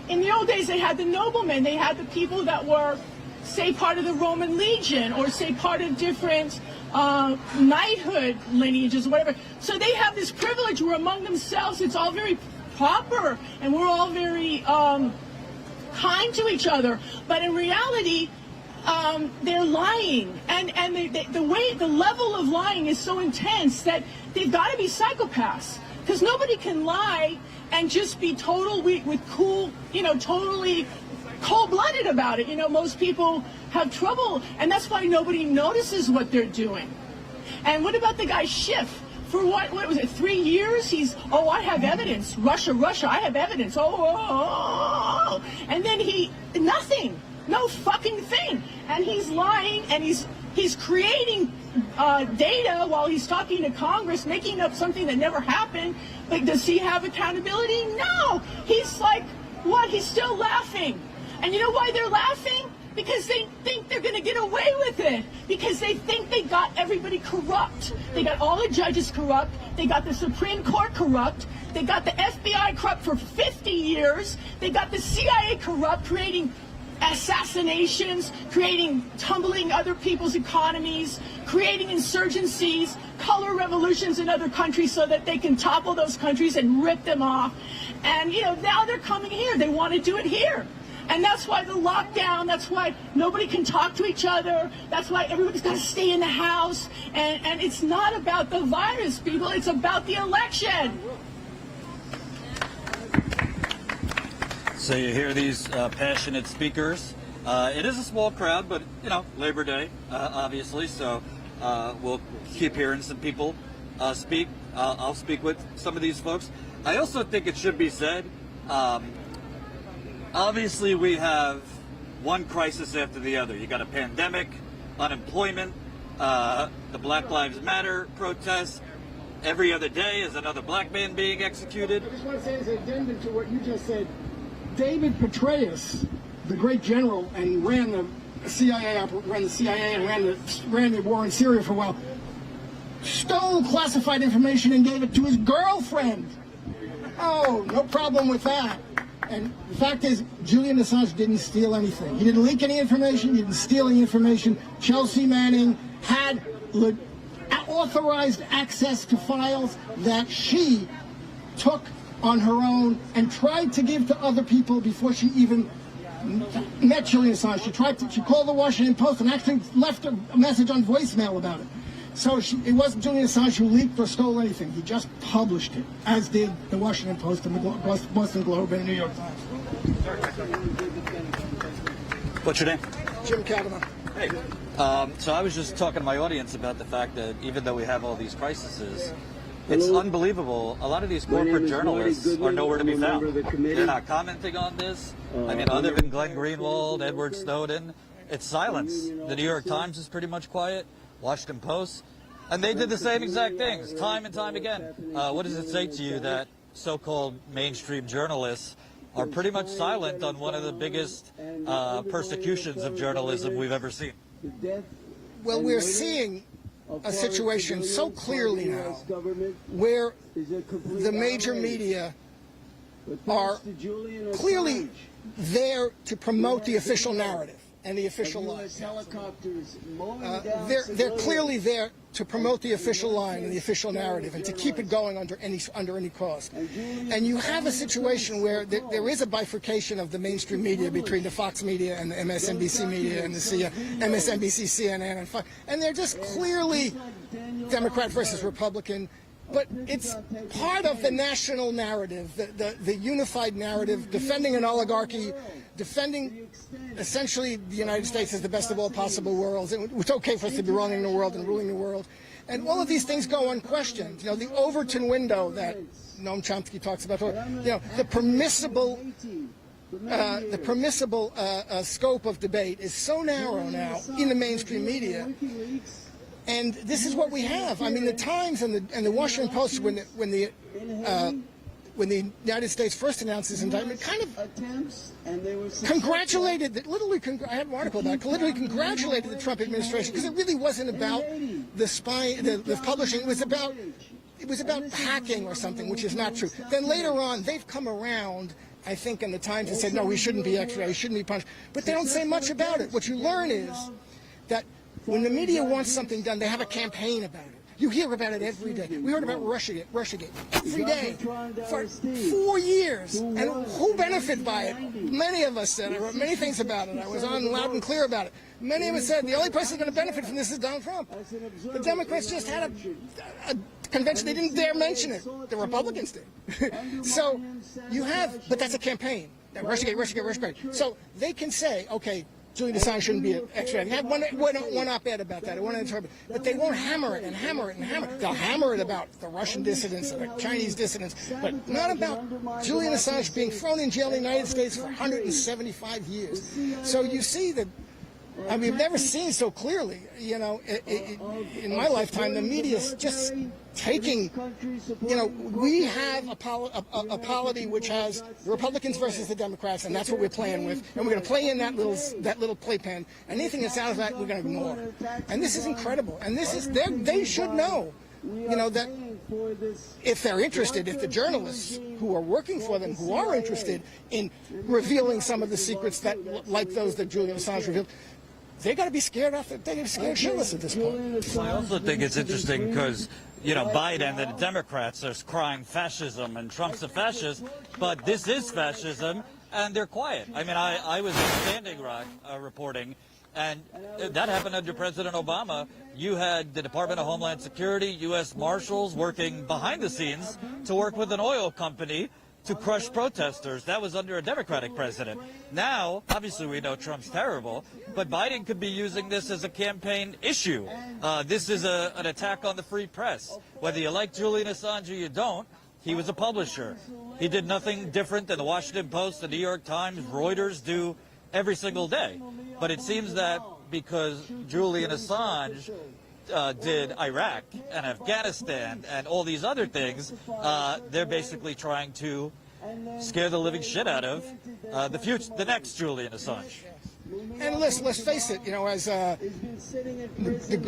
in the old days, they had the noblemen. They had the people that were, say, part of the Roman Legion or, say, part of different knighthood lineages or whatever. So they have this privilege where among themselves it's all very proper and we're all very kind to each other. But in reality, they're lying. And the level of lying is so intense that they've got to be psychopaths. Because nobody can lie and just be with cool, you know, totally cold-blooded about it. You know, most people have trouble, and that's why nobody notices what they're doing. And what about the guy Schiff? For what was it, 3 years? I have evidence. Russia, I have evidence. And then nothing. No fucking thing. And he's lying, and he's creating data while he's talking to Congress, making up something that never happened. Like, does he have accountability? No. He's like, what? He's still laughing. And you know why they're laughing? Because they think they're going to get away with it. Because they think they got everybody corrupt. They got all the judges corrupt. They got the Supreme Court corrupt. They got the FBI corrupt for 50 years. They got the CIA corrupt, creating assassinations, tumbling other people's economies, creating insurgencies, color revolutions in other countries so that they can topple those countries and rip them off. And, you know, now they're coming here. They want to do it here. And that's why the lockdown, that's why nobody can talk to each other. That's why everybody's got to stay in the house. And it's not about the virus, people. It's about the election. So you hear these passionate speakers. It is a small crowd, but, you know, Labor Day, obviously, so we'll keep hearing some people speak. I'll speak with some of these folks. I also think it should be said, obviously we have one crisis after the other. You got a pandemic, unemployment, the Black Lives Matter protests. Every other day is another black man being executed. I just want to say as an addendum to what you just said, David Petraeus, the great general, and he ran the CIA and ran the war in Syria for a while, stole classified information and gave it to his girlfriend. Oh, no problem with that. And the fact is, Julian Assange didn't steal anything. He didn't leak any information. He didn't steal any information. Chelsea Manning had authorized access to files that she took on her own and tried to give to other people before she even met Julian Assange. She called the Washington Post and actually left a message on voicemail about it. So it wasn't Julian Assange who leaked or stole anything. He just published it, as did the Washington Post and the Boston Globe and the New York Times. What's your name? Jim Cavanagh. Hey. So I was just talking to my audience about the fact that even though we have all these crises, it's unbelievable. A lot of these corporate journalists are nowhere to be found. They're not commenting on this. I mean, other than Glenn Greenwald, Edward Snowden, it's silence. The New York Times is pretty much quiet. Washington Post, and they did the same exact things time and time again. What does it say to you that so-called mainstream journalists are pretty much silent on one of the biggest persecutions of journalism we've ever seen? Well, we're seeing a situation so clearly now where the major media are clearly there to promote the official narrative and the official line. They're clearly there to promote the official line and the official narrative and to keep it going under any cost. And you have a situation where there is a bifurcation of the mainstream media between the Fox media and the MSNBC media and the MSNBC, CNN, and Fox. And they're just clearly Democrat versus Republican. But it's part of the national narrative, the unified narrative, defending an oligarchy, defending essentially the United States as the best of all possible worlds. It's okay for us to be running the world and ruling the world. And all of these things go unquestioned. You know, the Overton window that Noam Chomsky talks about, or, you know, the permissible scope of debate is so narrow now in the mainstream media. And this is what we have. I mean, the Times and the Washington Post, when the United States first announced this indictment, kind of congratulated, I had an article about it, literally congratulated the Trump administration, because it really wasn't about the publishing. It was about hacking or something, which is not true. Then later on, they've come around, I think, in the Times and said, no, we shouldn't be extradited, we shouldn't be punished. But they don't say much about it. What you learn is that when the media wants something done, they have a campaign about it. You hear about it every day. We heard about Russiagate every day for 4 years. And who benefited by it? Many of us said, I wrote many things about it. I was on loud and clear about it. Many of us said the only person going to benefit from this is Donald Trump. The Democrats just had a convention. They didn't dare mention it. The Republicans did. So you have, but that's a campaign. Russiagate. So they can say, okay, Julian Assange shouldn't be extradited. They have one op-ed about that, but they won't hammer it and hammer it and hammer it. They'll hammer it about the Russian dissidents and the Chinese dissidents, but not about Julian Assange being thrown in jail in the United States for 175 years. So you see that, I mean, we've never seen so clearly, you know, in my lifetime, the media's just taking, you know, we have a polity which has the Republicans versus the Democrats, and that's what we're playing with, and we're going to play in that little playpen, and anything that's out of that, we're going to ignore. And this is incredible, and this is, they should know, you know, that if they're interested, if the journalists who are working for them, who are interested in revealing some of the secrets that, like those that Julian Assange revealed, they got to be scared off. They got to be scared shitless at this point. I also think it's interesting because, you know, Biden and the Democrats are crying fascism and Trump's a fascist, but this is fascism and they're quiet. I mean, I was in Standing Rock reporting, and that happened under President Obama. You had the Department of Homeland Security, U.S. Marshals working behind the scenes to work with an oil company to crush protesters. That was under a Democratic president. Now, obviously, we know Trump's terrible, but Biden could be using this as a campaign issue. This is an attack on the free press. Whether you like Julian Assange or you don't, he was a publisher. He did nothing different than the Washington Post, the New York Times, Reuters do every single day. But it seems that because Julian Assange did Iraq and Afghanistan and all these other things, they're basically trying to scare the living shit out of the next Julian Assange. And let's face it, you know, as the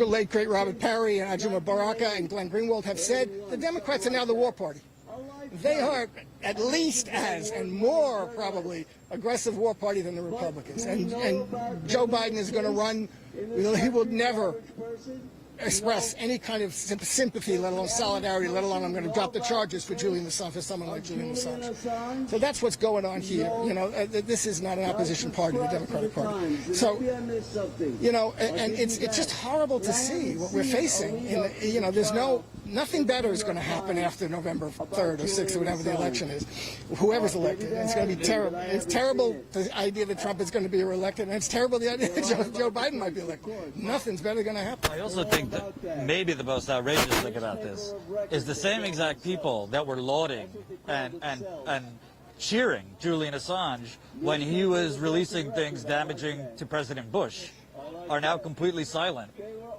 late great Robert Parry and Ajuma Baraka and Glenn Greenwald have said, the Democrats are now the war party. They are at least as, and more probably, aggressive war party than the Republicans. And Joe Biden is going to run, he will never express any kind of sympathy, let alone solidarity, let alone I'm going to drop the charges for Julian Assange, for someone like Julian Assange. So that's what's going on here. You know, this is not an opposition party, the Democratic Party. So, you know, and it's just horrible to see what we're facing. You know, there's nothing better is going to happen after November 3rd or 6th or whatever the election is. Whoever's elected, it's going to be terrible. It's terrible the idea that Trump is going to be reelected, and it's terrible the idea that Joe Biden might be elected. Nothing's better going to happen. I also think that maybe the most outrageous thing about this is the same exact people that were lauding and cheering Julian Assange when he was releasing things damaging to President Bush are now completely silent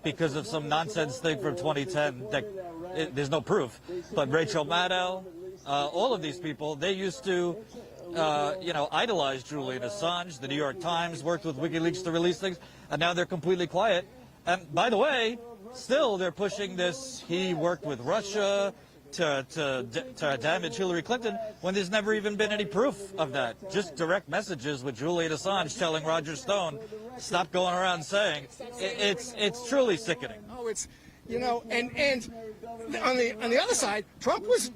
because of some nonsense thing from 2010 that there's no proof. But Rachel Maddow, all of these people, they used to you know, idolize Julian Assange. The New York Times worked with WikiLeaks to release things, and now they're completely quiet. And by the way, still they're pushing this, he worked with Russia to damage Hillary Clinton, when there's never even been any proof of that. Just direct messages with Julian Assange telling Roger Stone, stop going around saying. It's truly sickening. Oh, it's, you know, and on the other side, Trump was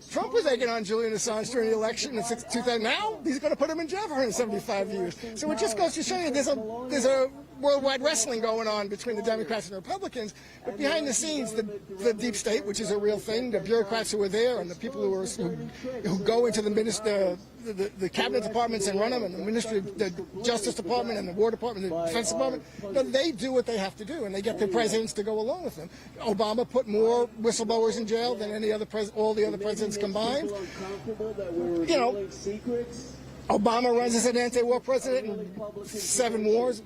egging on Julian Assange during the election in 2000. Now he's going to put him in jail for 175 years. So it just goes to show you there's a worldwide wrestling going on between the Democrats and the Republicans, but behind the scenes, the deep state, which is a real thing, the bureaucrats who are there, and the people who go into the cabinet departments and run them, and the Ministry, the Justice Department, and the War Department, the Defense Department, you know, they do what they have to do, and they get their presidents to go along with them. Obama put more whistleblowers in jail than all the other presidents combined. You know, Obama runs as an anti-war president in 7 wars.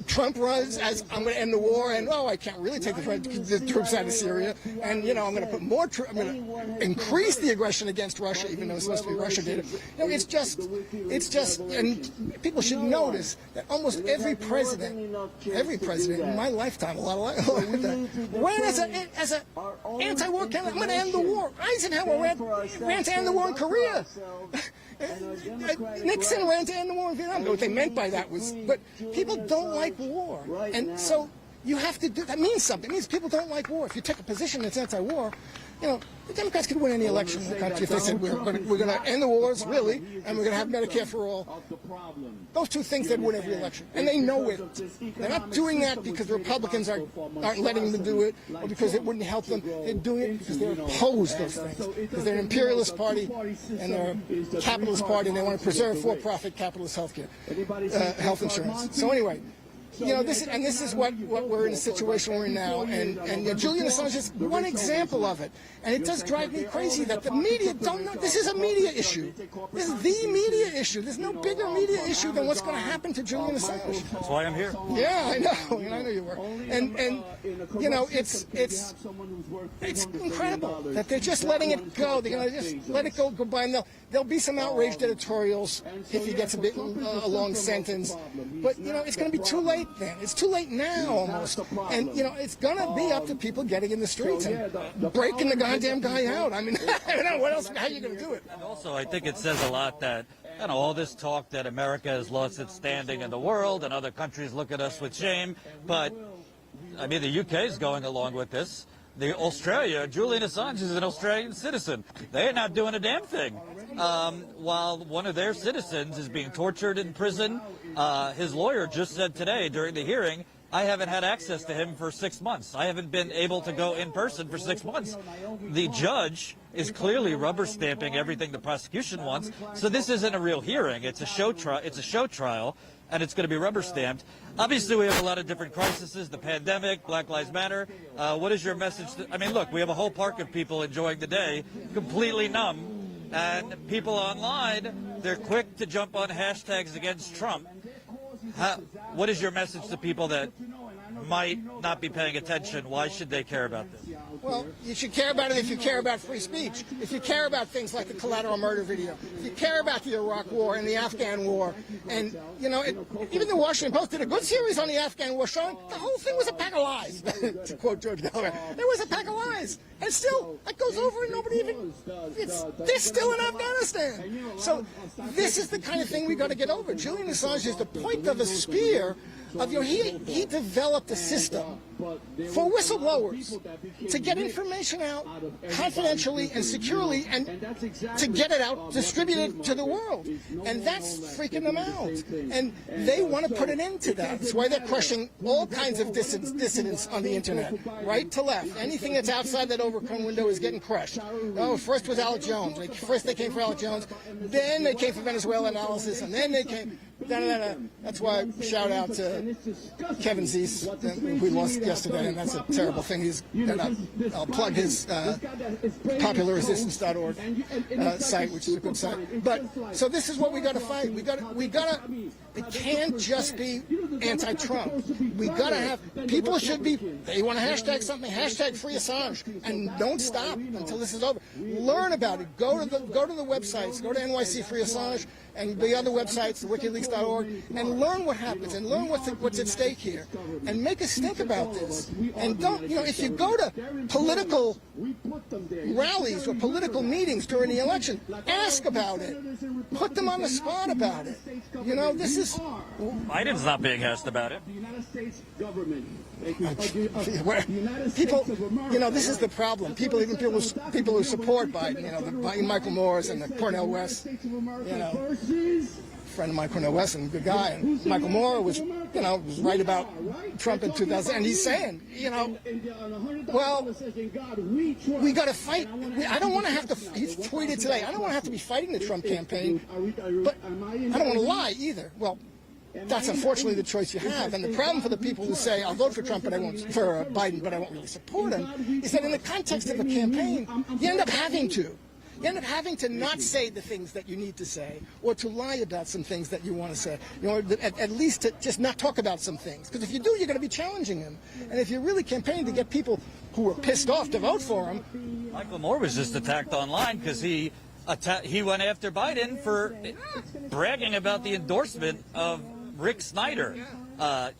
Trump runs as I'm going to end the war, and I can't really take the troops out of Syria, and you know I'm going to put more I'm going to increase the aggression against Russia, even though it's supposed to be Russia did it. You know, it's just, and people should notice that almost every president in my lifetime, a lot of ran as an anti-war candidate. I'm going to end the war. Eisenhower ran to end the war in Korea. Nixon ran to end the war in Vietnam. What they meant by that was, but people don't like war, and so you have to do that. Means something. It means people don't like war. If you take a position that's anti-war, you know, the Democrats could win any election in the country if they said we're going to end the wars, really, and we're going to have Medicare for all. Those two things they'd win every election, and they know it. They're not doing that because the Republicans aren't letting them do it, or because it wouldn't help them. They're doing it because they oppose those things. Because they're an imperialist party and they're a capitalist party, and they want to preserve for-profit capitalist health insurance. So anyway. You know, this is what we're in a situation we're in now, and Julian Assange is one example of it, and it does drive me crazy that the media don't know. This is a media issue. This is the media issue. There's no bigger media issue than what's going to happen to Julian Assange. That's why I'm here. Yeah, I know. I know you were. And you know, it's incredible that they're just letting it go. They're going to just let it go by, and there'll be some outraged editorials if he gets a bit a long sentence, but you know, it's going to be too late. Then it's too late now almost, and you know it's gonna be up to people getting in the streets and breaking the goddamn guy out. I mean, I don't know what else. How are you gonna do it? And also, I think it says a lot that, you know, all this talk that America has lost its standing in the world and other countries look at us with shame, but I mean the UK is going along with this. Julian Assange is an Australian citizen. They're not doing a damn thing. While one of their citizens is being tortured in prison, his lawyer just said today during the hearing, I haven't had access to him for 6 months. I haven't been able to go in person for 6 months. The judge is clearly rubber stamping everything the prosecution wants. So this isn't a real hearing. It's a show trial. It's a show trial, and it's going to be rubber stamped. Obviously, we have a lot of different crises: the pandemic, Black Lives Matter. What is your message? I mean, look, we have a whole park of people enjoying the day, completely numb, and people online, they're quick to jump on hashtags against Trump. What is your message to people that might not be paying attention? Why should they care about this? Well, you should care about it if you care about free speech, if you care about things like the collateral murder video, if you care about the Iraq War and the Afghan War. And, you know, even the Washington Post did a good series on the Afghan War showing the whole thing was a pack of lies, to quote George Gallagher. It was a pack of lies. And still, that goes over and nobody even, they're still in Afghanistan. So this is the kind of thing we got to get over. Julian Assange is the point of a spear of, you know, he developed a system for whistleblowers to get information out confidentially and securely and to get it out, distributed to the world. And that's freaking them out. And they want to put an end to that. That's why they're crushing all kinds of dissidents on the internet, right to left. Anything that's outside that overcome window is getting crushed. Oh, first was Alex Jones. Like, first they came for Alex Jones, then they came for Venezuela analysis, and then they came... That's why shout out to Kevin Zeese, who we lost yesterday, and that's a terrible thing. I'll plug his popularresistance.org site, which is a good site. But so this is what we got to fight. We got to. It can't just be anti-Trump. We got to have people should be. They want to hashtag something. Hashtag free Assange, and don't stop until this is over. Learn about it. Go to the websites. Go to NYC Free Assange and the other websites, the WikiLeaks.org, and learn what happens and learn what's at stake here, and make us think about this. And don't, you know, if you go to political rallies or political meetings during the election, ask about it. Put them on the spot about it. You know, this is... Biden's not being asked about it. People, you know, this is the problem. People who support Biden, you know, the Michael Moores and the Cornel West, you know, friend of mine, Cornel West, and a good guy. And Michael Moore was, you know, was right about Trump in 2000, and he's saying, you know, well, we got to fight. I don't want to have to. He's tweeted today. I don't want to have to be fighting the Trump campaign, but I don't want to lie either. Well, that's unfortunately the choice you have. And the problem for the people who say, I'll vote for Trump, but I won't, for Biden, but I won't really support him, is that in the context of a campaign, you end up having to. You end up having to not say the things that you need to say, or to lie about some things that you want to say. You know, at least to just not talk about some things. Because if you do, you're going to be challenging him. And if you're really campaigning to get people who are pissed off to vote for him. Michael Moore was just attacked online because he went after Biden for bragging about the endorsement of Rick Snyder.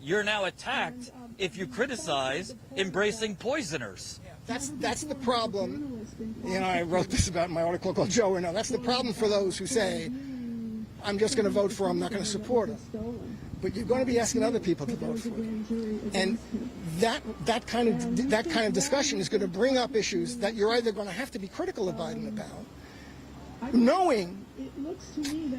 You're now attacked if you criticize embracing poisoners. That's the problem. You know, I wrote this about in my article called Joe or No. That's the problem for those who say, I'm just going to vote for him, I'm not going to support him. But you're going to be asking other people to vote for him. And that kind of discussion is going to bring up issues that you're either going to have to be critical of Biden about, knowing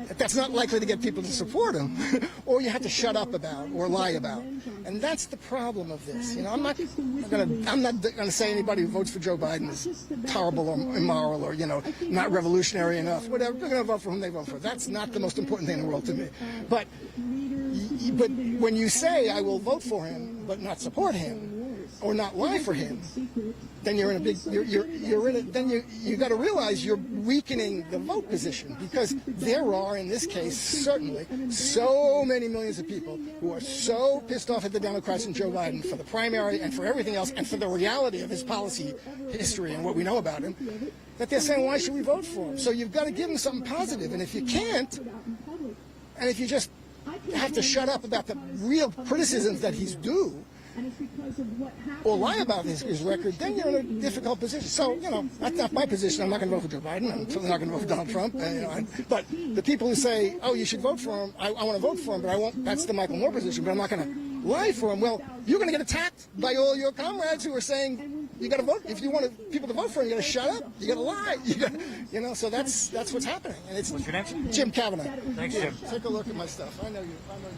that that's not likely to get people to support him, or you have to shut up about or lie about. And that's the problem of this. You know, I'm not going to say anybody who votes for Joe Biden is terrible or immoral or, you know, not revolutionary enough. Whatever, they're going to vote for whom they vote for. That's not the most important thing in the world to me. But when you say I will vote for him but not support him or not lie for him, then you're in a big, you got to realize you're weakening the vote position, because there are, in this case, certainly so many millions of people who are so pissed off at the Democrats and Joe Biden for the primary and for everything else and for the reality of his policy history and what we know about him, that they're saying, why should we vote for him? So you've got to give him something positive. And if you can't, and if you just have to shut up about the real criticisms that he's due, or lie about his record, then you're in a difficult position. So, you know, that's not my position. I'm not going to vote for Joe Biden. I'm certainly not going to vote for Donald Trump. You know, but the people who say, oh, you should vote for him, I want to vote for him, but I won't, that's the Michael Moore position, but I'm not going to lie for him. Well, you're going to get attacked by all your comrades who are saying, you got to vote. If you want people to vote for him, you got to shut up. You got to lie. You know, so that's what's happening. And it's, what's your name? Jim Cavanagh. Thanks, Jim. Take a look at my stuff. I know you.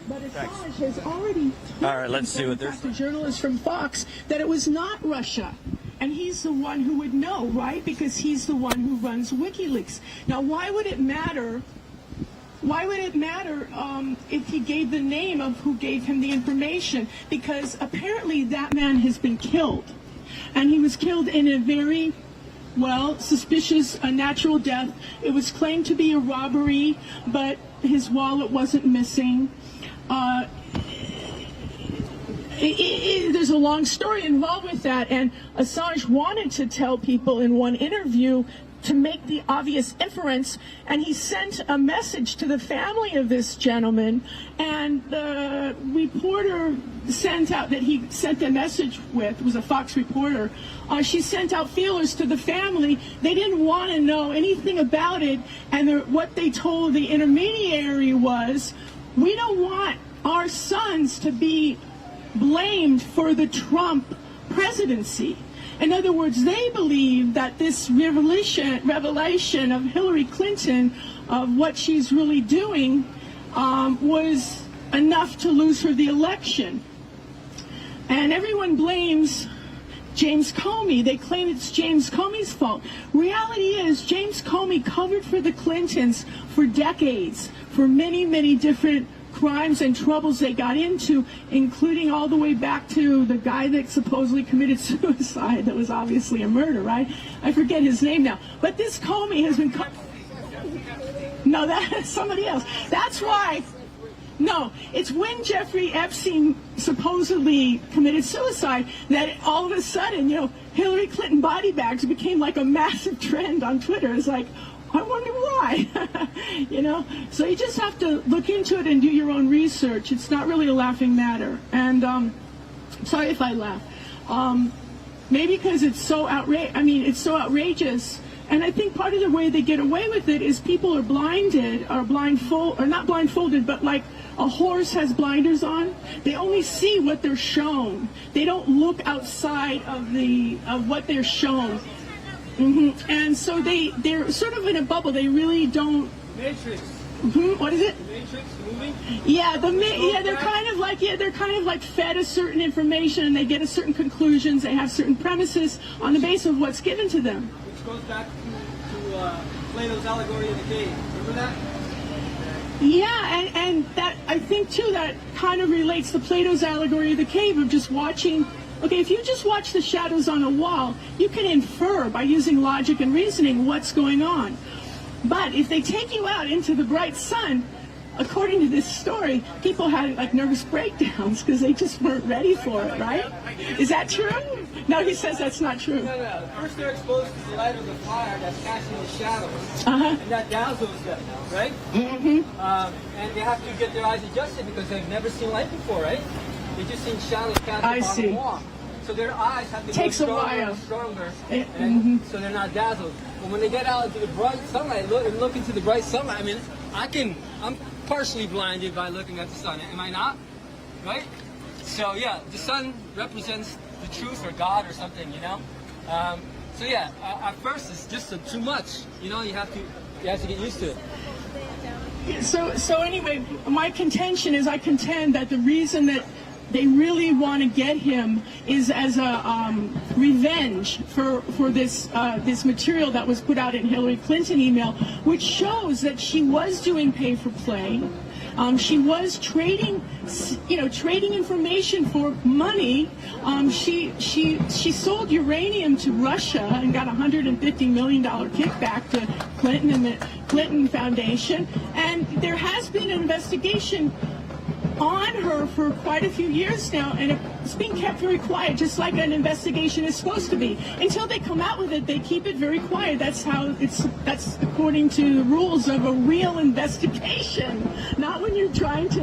But Assange has already all right, let's see what there's. The journalist from Fox that it was not Russia. And he's the one who would know, right? Because he's the one who runs WikiLeaks. Now, why would it matter? Why would it matter if he gave the name of who gave him the information? Because apparently that man has been killed. And he was killed in a very, well, suspicious natural death. It was claimed to be a robbery, but his wallet wasn't missing. There's a long story involved with that, and Assange wanted to tell people in one interview to make the obvious inference, and he sent a message to the family of this gentleman, and the reporter sent out that he sent the message with, was a Fox reporter, she sent out feelers to the family. They didn't want to know anything about it, and what they told the intermediary was, we don't want our sons to be blamed for the Trump presidency. In other words, they believe that this revelation of Hillary Clinton, of what she's really doing, was enough to lose her the election. And everyone blames James Comey. They claim it's James Comey's fault. Reality is, James Comey covered for the Clintons for decades, for many, many different crimes and troubles they got into, including all the way back to the guy that supposedly committed suicide. That was obviously a murder, right? I forget his name now. But this Comey has been... No, that's somebody else. That's why... No, it's when Jeffrey Epstein supposedly committed suicide that all of a sudden, Hillary Clinton body bags became like a massive trend on Twitter. It's like, I wonder why. So you just have to look into it and do your own research. It's not really a laughing matter. And sorry if I laugh. Maybe because it's so it's so outrageous. And I think part of the way they get away with it is people are blinded, or not blindfolded, but like a horse has blinders on. They only see what they're shown. They don't look outside of what they're shown. And so they're sort of in a bubble. They really don't. Matrix. What is it? Matrix movie. Yeah, they're kind of like fed a certain information, and they get a certain conclusions. They have certain premises on the basis of what's given to them. Which goes back to Plato's allegory of the cave. Remember that? Yeah, and that I think too that kind of relates to Plato's allegory of the cave of just watching. Okay, if you just watch the shadows on a wall, you can infer by using logic and reasoning what's going on. But if they take you out into the bright sun, according to this story, people had like nervous breakdowns because they just weren't ready for it, right? Is that true? No, he says that's not true. No. First they're exposed to the light of the fire that's casting the shadows, and that dazzles them, right? And they have to get their eyes adjusted because they've never seen light before, right? They've just seen shadows cast upon the wall. So their eyes have to go stronger and stronger, so they're not dazzled. But when they get out into the bright sunlight, look into the bright sunlight, I'm partially blinded by looking at the sun, am I not? Right? So yeah, the sun represents the truth or God or something, So yeah, at first it's just too much, you have to get used to it. So anyway, my contention is, I contend that the reason that they really want to get him is as a revenge for this material that was put out in Hillary Clinton email, which shows that she was doing pay for play. She was trading information for money. She sold uranium to Russia and got $150 million kickback to Clinton and the Clinton Foundation. And there has been an investigation on her for quite a few years now, and it's being kept very quiet, just like an investigation is supposed to be. Until they come out with it, they keep it very quiet. That's according to rules of a real investigation, not when you're trying to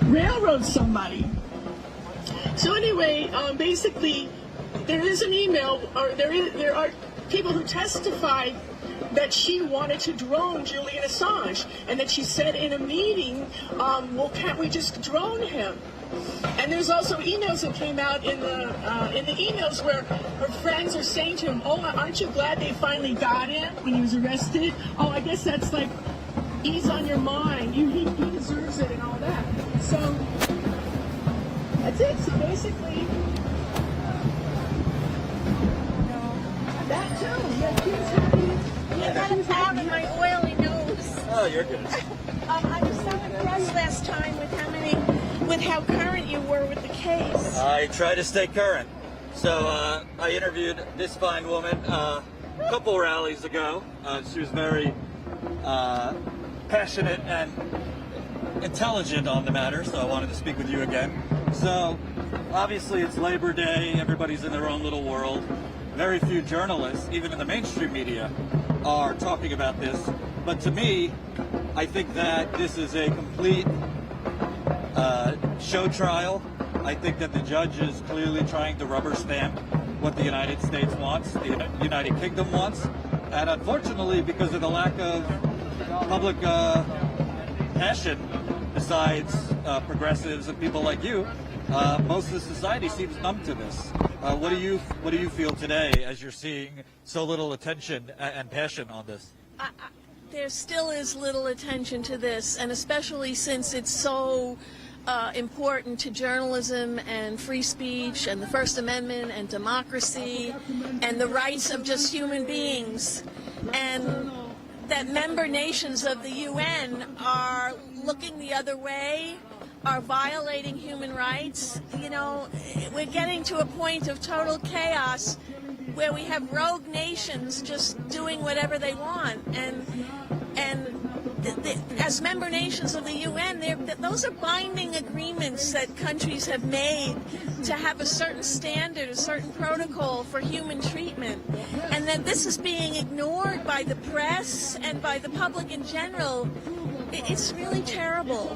railroad somebody. So anyway, basically, there is an email, or there are people who testified that she wanted to drone Julian Assange, and that she said in a meeting, well, can't we just drone him? And there's also emails that came out in the emails where her friends are saying to him, oh, aren't you glad they finally got him when he was arrested? Oh, I guess that's like ease on your mind. He deserves it and all that. So that's it. So basically, I got a cloud in my oily nose. Oh, you're good. I was so impressed last time with how current you were with the case. I try to stay current. So I interviewed this fine woman a couple rallies ago. She was very passionate and intelligent on the matter, so I wanted to speak with you again. So obviously it's Labor Day, everybody's in their own little world. Very few journalists, even in the mainstream media, are talking about this. But to me, I think that this is a complete show trial. I think that the judge is clearly trying to rubber stamp what the United States wants, the United Kingdom wants. And unfortunately, because of the lack of public passion, besides progressives and people like you, most of the society seems numb to this. What do you feel today as you're seeing so little attention and passion on this? There still is little attention to this, and especially since it's so important to journalism and free speech and the First Amendment and democracy and the rights of just human beings, and that member nations of the UN are looking the other way, are violating human rights. You know, we're getting to a point of total chaos where we have rogue nations just doing whatever they want, and as member nations of the UN, those are binding agreements that countries have made to have a certain standard, a certain protocol for human treatment, and that this is being ignored by the press and by the public in general. It's really terrible.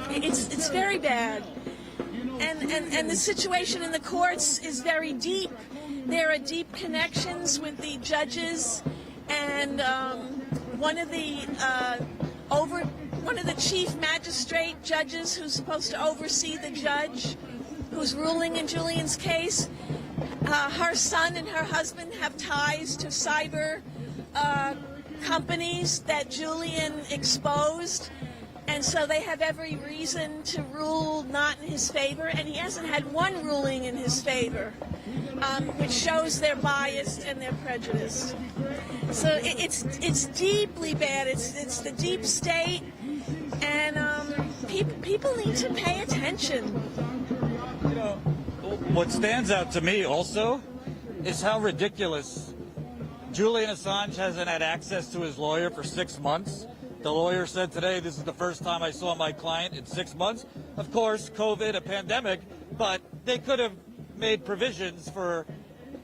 It's very bad, and the situation in the courts is very deep. There are deep connections with the judges, and one of the chief magistrate judges who's supposed to oversee the judge who's ruling in Julian's case, her son and her husband have ties to cyber companies that Julian exposed, and so they have every reason to rule not in his favor, and he hasn't had one ruling in his favor, which shows their bias and their prejudice. So it's deeply bad. It's the deep state, and people need to pay attention. You know, what stands out to me also is how ridiculous. Julian Assange hasn't had access to his lawyer for 6 months. The lawyer said today, this is the first time I saw my client in 6 months. Of course, COVID, a pandemic, but they could have made provisions for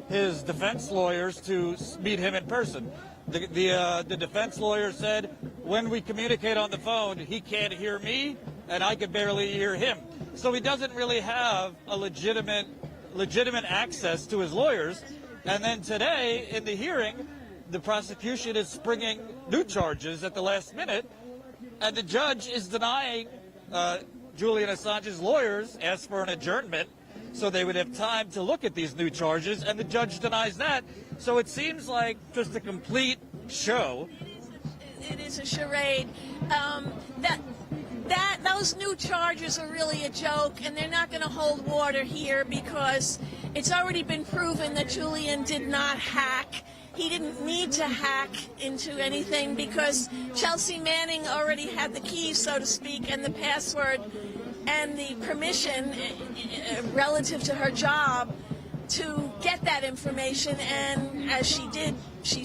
his defense lawyers to meet him in person. The defense lawyer said, when we communicate on the phone, he can't hear me, and I can barely hear him. So he doesn't really have a legitimate access to his lawyers. And then today, in the hearing, the prosecution is springing new charges at the last minute, and the judge is denying Julian Assange's lawyers asked for an adjournment so they would have time to look at these new charges, and the judge denies that. So it seems like just a complete show. It is a charade. Those new charges are really a joke, and they're not going to hold water here because it's already been proven that Julian did not hack. He didn't need to hack into anything because Chelsea Manning already had the keys, so to speak, and the password and the permission relative to her job to get that information, and as she did, she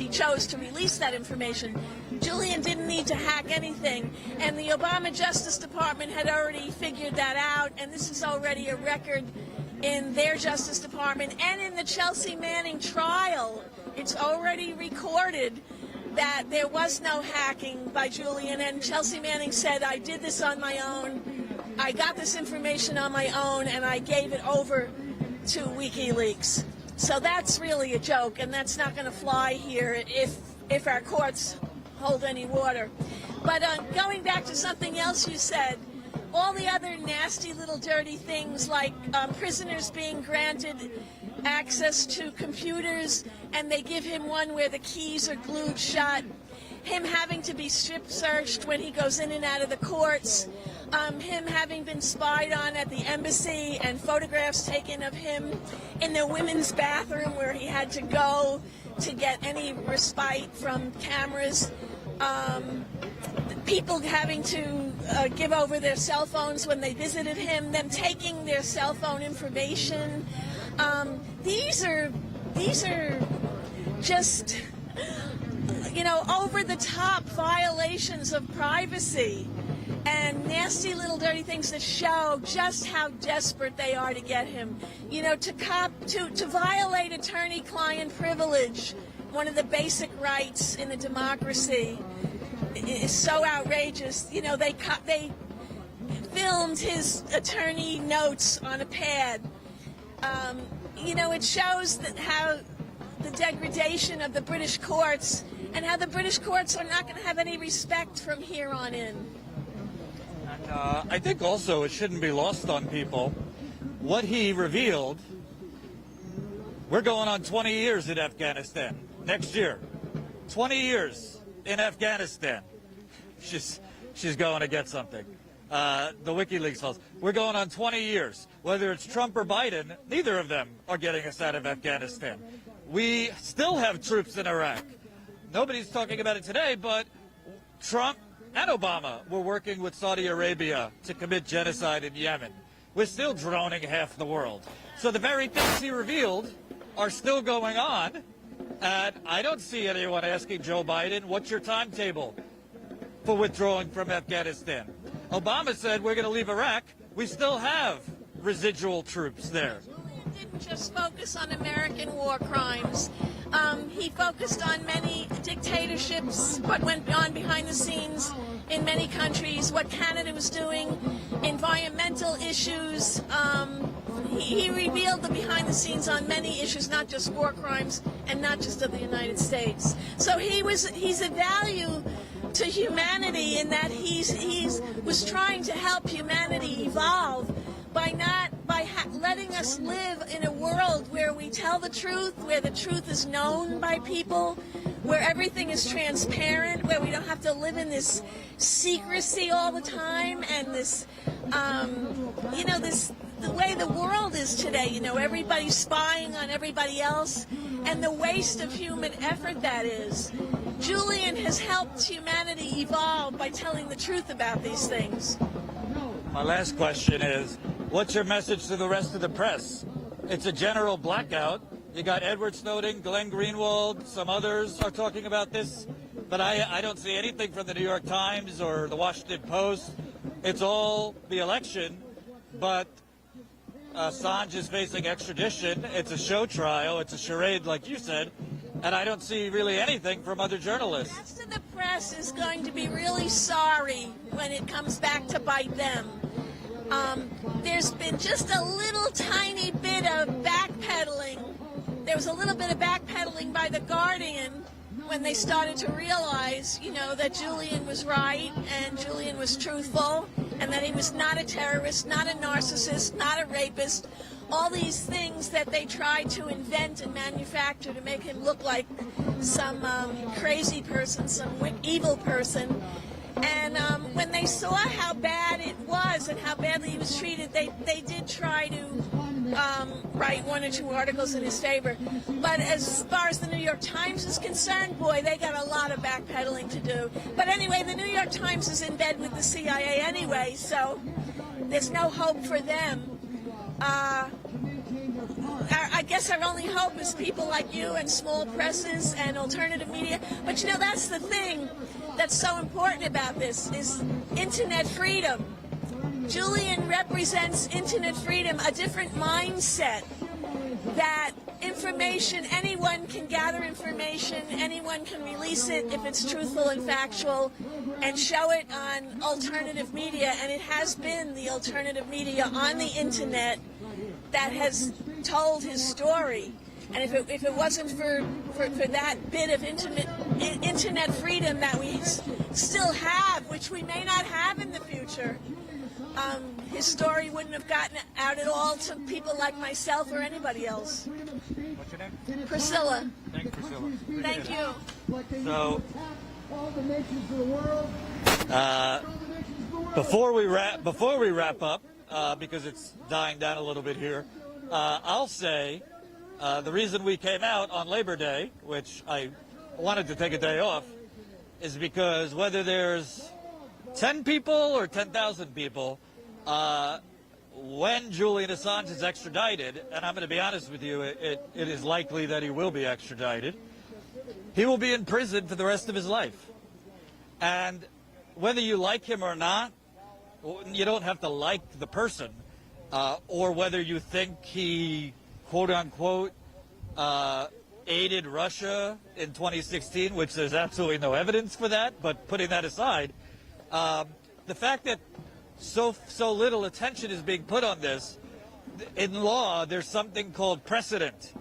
chose to release that information. Julian didn't need to hack anything, and the Obama Justice Department had already figured that out, and this is already a record in their Justice Department and in the Chelsea Manning trial. It's already recorded that there was no hacking by Julian, and Chelsea Manning said, I did this on my own, I got this information on my own, and I gave it over to WikiLeaks. So that's really a joke, and that's not going to fly here if our courts hold any water. But going back to something else you said, all the other nasty little dirty things like prisoners being granted access to computers and they give him one where the keys are glued shut, him having to be strip searched when he goes in and out of the courts, him having been spied on at the embassy and photographs taken of him in the women's bathroom where he had to go to get any respite from cameras. People having to give over their cell phones when they visited him, them taking their cell phone information. These are just, you know, over-the-top violations of privacy and nasty little dirty things that show just how desperate they are to get him. You know, to violate attorney-client privilege, one of the basic rights in a democracy, is so outrageous. You know, they filmed his attorney notes on a pad. You know, it shows that how the degradation of the British courts and how the British courts are not going to have any respect from here on in. And I think also it shouldn't be lost on people what he revealed. We're going on 20 years in Afghanistan next year. 20 years in Afghanistan. She's going to get something. The WikiLeaks host. We're going on 20 years. Whether it's Trump or Biden, neither of them are getting us out of Afghanistan. We still have troops in Iraq. Nobody's talking about it today, but Trump and Obama were working with Saudi Arabia to commit genocide in Yemen. We're still droning half the world. So the very things he revealed are still going on. And I don't see anyone asking Joe Biden, what's your timetable for withdrawing from Afghanistan? Obama said we're going to leave Iraq. We still have residual troops there. Julian didn't just focus on American war crimes. He focused on many dictatorships, what went on behind the scenes in many countries, what Canada was doing, environmental issues. He revealed the behind the scenes on many issues, not just war crimes and not just of the United States. So he's a value to humanity in that he was trying to help humanity evolve by letting us live in a world where we tell the truth, where the truth is known by people, where everything is transparent, where we don't have to live in this secrecy all the time and this, you know, the way the world is today, you know, everybody's spying on everybody else and the waste of human effort that is. Julian has helped humanity evolve by telling the truth about these things. My last question is, what's your message to the rest of the press? It's a general blackout. You got Edward Snowden, Glenn Greenwald, some others are talking about this, but I don't see anything from the New York Times or the Washington Post. It's all the election, but Assange is facing extradition. It's a show trial. It's a charade, like you said. And I don't see really anything from other journalists. The rest of the press is going to be really sorry when it comes back to bite them. There's been just a little tiny bit of backpedaling. There was a little bit of backpedaling by The Guardian when they started to realize, you know, that Julian was right and Julian was truthful and that he was not a terrorist, not a narcissist, not a rapist. All these things that they tried to invent and manufacture to make him look like some crazy person, some evil person. And when they saw how bad it was and how badly he was treated, they did try to write one or two articles in his favor. But as far as the New York Times is concerned, boy, they got a lot of backpedaling to do. But anyway, the New York Times is in bed with the CIA anyway, so there's no hope for them. I guess our only hope is people like you and small presses and alternative media. But you know, that's the thing that's so important about this is internet freedom. Julian represents internet freedom, a different mindset that information, anyone can gather information, anyone can release it if it's truthful and factual and show it on alternative media. And it has been the alternative media on the internet that has told his story. And if it wasn't for that bit of internet freedom that we still have, which we may not have in the future, his story wouldn't have gotten out at all to people like myself or anybody else. What's your name? Priscilla. Thanks, Priscilla. Thank you. So, before we wrap up, because it's dying down a little bit here, I'll say The reason we came out on Labor Day, which I wanted to take a day off, is because whether there's 10 people or 10,000 people, when Julian Assange is extradited, and I'm going to be honest with you, it is likely that he will be extradited, he will be in prison for the rest of his life. And whether you like him or not, you don't have to like the person, or whether you think he, quote unquote, aided Russia in 2016, which there's absolutely no evidence for that, but putting that aside, the fact that so little attention is being put on this, in law, there's something called precedent.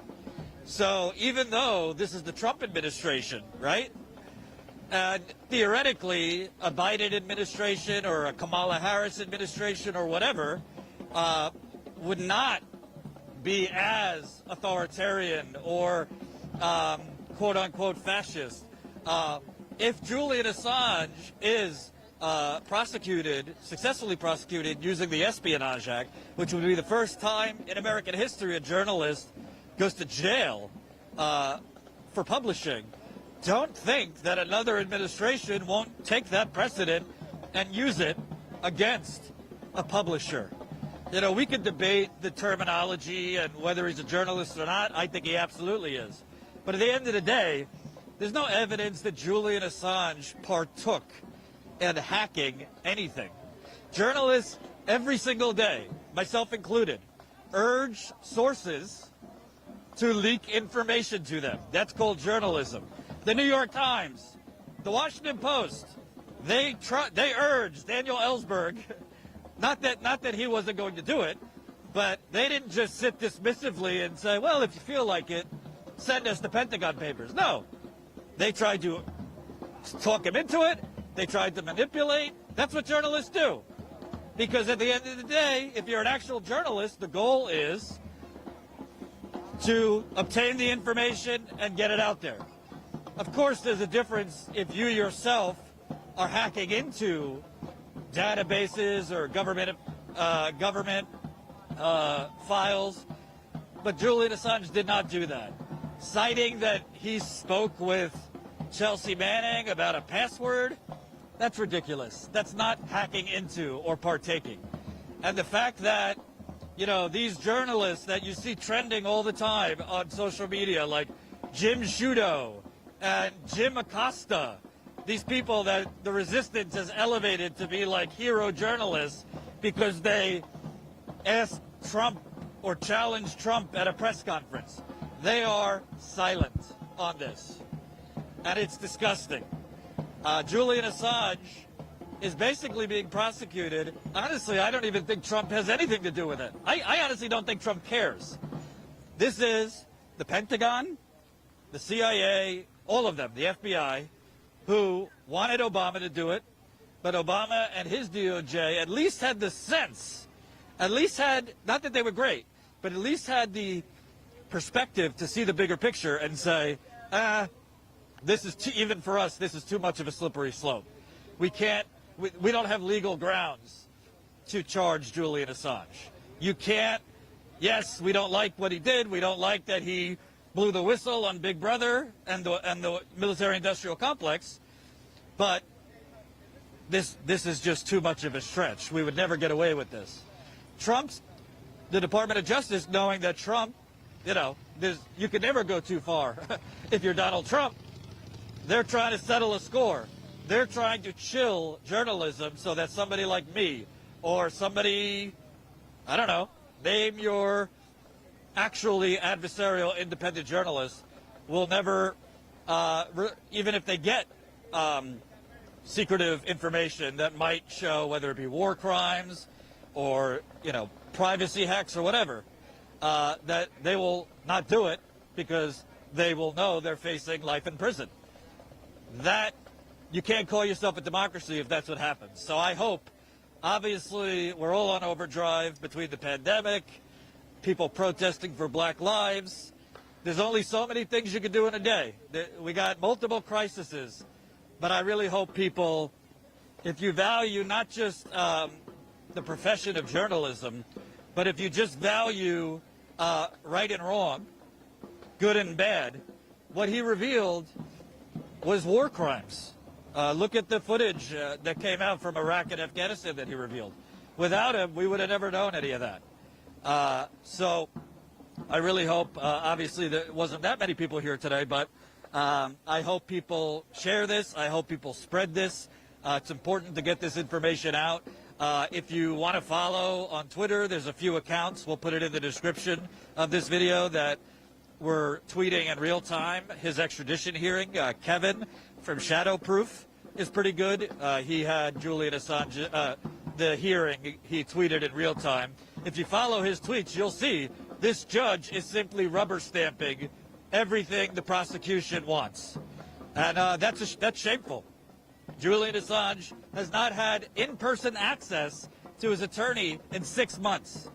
So even though this is the Trump administration, right? And theoretically, a Biden administration or a Kamala Harris administration or whatever would not be as authoritarian or quote-unquote fascist. If Julian Assange is successfully prosecuted using the Espionage Act, which would be the first time in American history a journalist goes to jail for publishing, don't think that another administration won't take that precedent and use it against a publisher. You know, we could debate the terminology and whether he's a journalist or not. I think he absolutely is. But at the end of the day, there's no evidence that Julian Assange partook in hacking anything. Journalists every single day, myself included, urge sources to leak information to them. That's called journalism. The New York Times, the Washington Post, they urged Daniel Ellsberg, not that he wasn't going to do it, but they didn't just sit dismissively and say, well, if you feel like it, send us the Pentagon Papers. No, they tried to talk him into it. They tried to manipulate. That's what journalists do. Because at the end of the day, if you're an actual journalist, the goal is to obtain the information and get it out there. Of course, there's a difference if you yourself are hacking into databases or government files, but Julian Assange did not do that. Citing that he spoke with Chelsea Manning about a password, that's ridiculous. That's not hacking into or partaking. And the fact that, you know, these journalists that you see trending all the time on social media, like Jim Sciutto and Jim Acosta, these people that the resistance has elevated to be like hero journalists because they asked Trump or challenged Trump at a press conference. They are silent on this. And it's disgusting. Julian Assange is basically being prosecuted. Honestly, I don't even think Trump has anything to do with it. I honestly don't think Trump cares. This is the Pentagon, the CIA, all of them, the FBI, who wanted Obama to do it, but Obama and his DOJ at least had the sense, at least had, not that they were great, but at least had the perspective to see the bigger picture and say, this is too, even for us, this is too much of a slippery slope. We don't have legal grounds to charge Julian Assange. You can't, yes, we don't like what he did. We don't like that he blew the whistle on Big Brother and the military-industrial complex, but this is just too much of a stretch. We would never get away with this. The Department of Justice, knowing that Trump, you know, you can never go too far if you're Donald Trump. They're trying to settle a score. They're trying to chill journalism so that somebody like me or somebody, I don't know, name your actually adversarial independent journalist will never, even if they get secretive information that might show whether it be war crimes or, you know, privacy hacks or whatever, that they will not do it because they will know they're facing life in prison. That, you can't call yourself a democracy if that's what happens. So I hope, obviously, we're all on overdrive between the pandemic, people protesting for Black lives. There's only so many things you can do in a day. We got multiple crises, but I really hope people, if you value not just the profession of journalism, but if you just value right and wrong, good and bad. What he revealed was war crimes. Look at the footage that came out from Iraq and Afghanistan that he revealed. Without him, we would have never known any of that. So I really hope, obviously there wasn't that many people here today, but I hope people share this. I hope people spread this. It's important to get this information out. If you want to follow on Twitter, there's a few accounts. We'll put it in the description of this video that we're tweeting in real time his extradition hearing. Kevin from Shadowproof is pretty good. He had Julian Assange, the hearing, he tweeted in real time. If you follow his tweets, you'll see this judge is simply rubber stamping everything the prosecution wants. And that's shameful. Julian Assange has not had in-person access to his attorney in 6 months.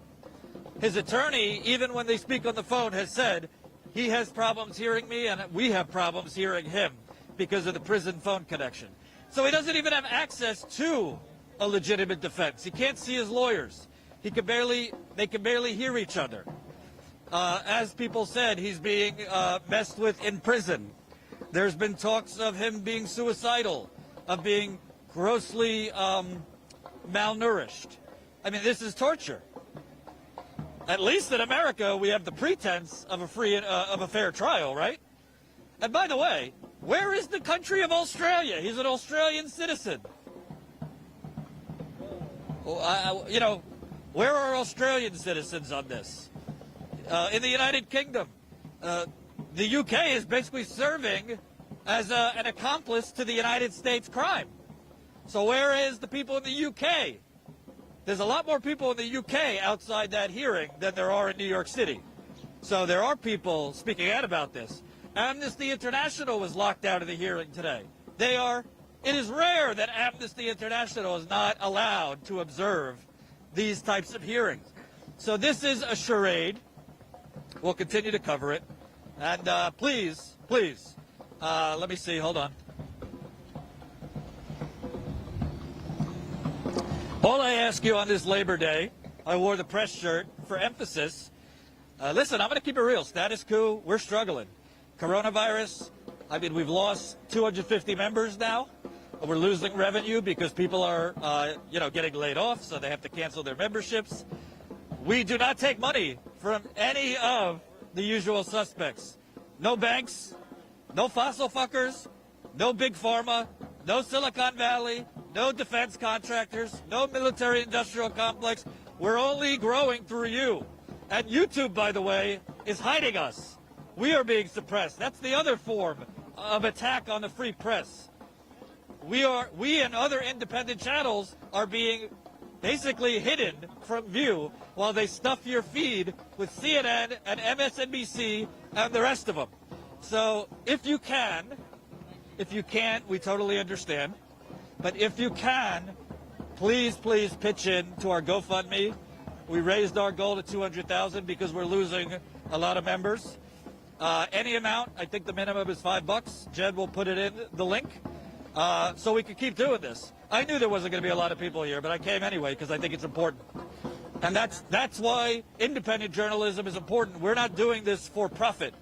His attorney, even when they speak on the phone, has said he has problems hearing me and we have problems hearing him because of the prison phone connection. So he doesn't even have access to a legitimate defense. He can't see his lawyers. They can barely hear each other. As people said, he's being messed with in prison. There's been talks of him being suicidal, of being grossly malnourished. I mean, this is torture. At least in America, we have the pretense of a fair trial, right? And by the way, where is the country of Australia? He's an Australian citizen. You know, where are Australian citizens on this? In the United Kingdom, the UK is basically serving as an accomplice to the United States crime. So where is the people in the UK? There's a lot more people in the UK outside that hearing than there are in New York City. So there are people speaking out about this. Amnesty International was locked out of the hearing today. It is rare that Amnesty International is not allowed to observe these types of hearings. So this is a charade. We'll continue to cover it. And please, let me see, hold on. All I ask you on this Labor Day, I wore the press shirt for emphasis. Listen, I'm going to keep it real. Status quo, we're struggling. Coronavirus, I mean, we've lost 250 members now. We're losing revenue because people are, getting laid off, so they have to cancel their memberships. We do not take money from any of the usual suspects. No banks, no fossil fuckers, no big pharma, no Silicon Valley, no defense contractors, no military-industrial complex. We're only growing through you. And YouTube, by the way, is hiding us. We are being suppressed. That's the other form of attack on the free press. We and other independent channels are being basically hidden from view while they stuff your feed with CNN and MSNBC and the rest of them. So if you can't, we totally understand. But if you can, please pitch in to our GoFundMe. We raised our goal to 200,000 because we're losing a lot of members. Any amount, I think the minimum is $5. Jed will put it in the link. So we can keep doing this. I knew there wasn't going to be a lot of people here, but I came anyway because I think it's important. And that's why independent journalism is important. We're not doing this for profit.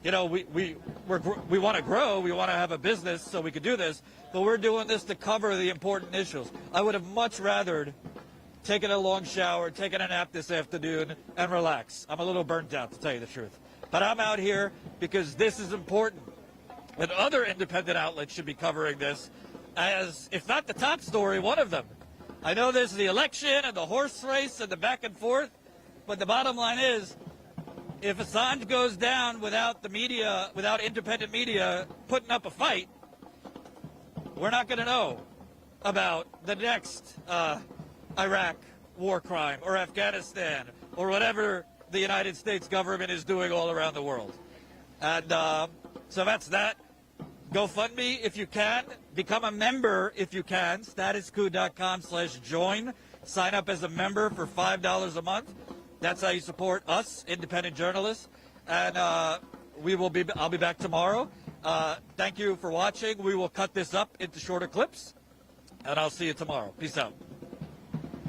You know, we want to grow, we want to have a business so we could do this, but we're doing this to cover the important issues. I would have much rather taken a long shower, taken a nap this afternoon, and relax. I'm a little burnt out, to tell you the truth. But I'm out here because this is important. And other independent outlets should be covering this as, if not the top story, one of them. I know there's the election and the horse race and the back and forth, but the bottom line is, if Assange goes down without the media, without independent media putting up a fight, we're not going to know about the next Iraq war crime or Afghanistan or whatever the United States government is doing all around the world. And so that's that. GoFundMe if you can. Become a member if you can. statusquo.com/join. Sign up as a member for $5 a month. That's how you support us, independent journalists. And I'll be back tomorrow. Thank you for watching. We will cut this up into shorter clips. And I'll see you tomorrow. Peace out.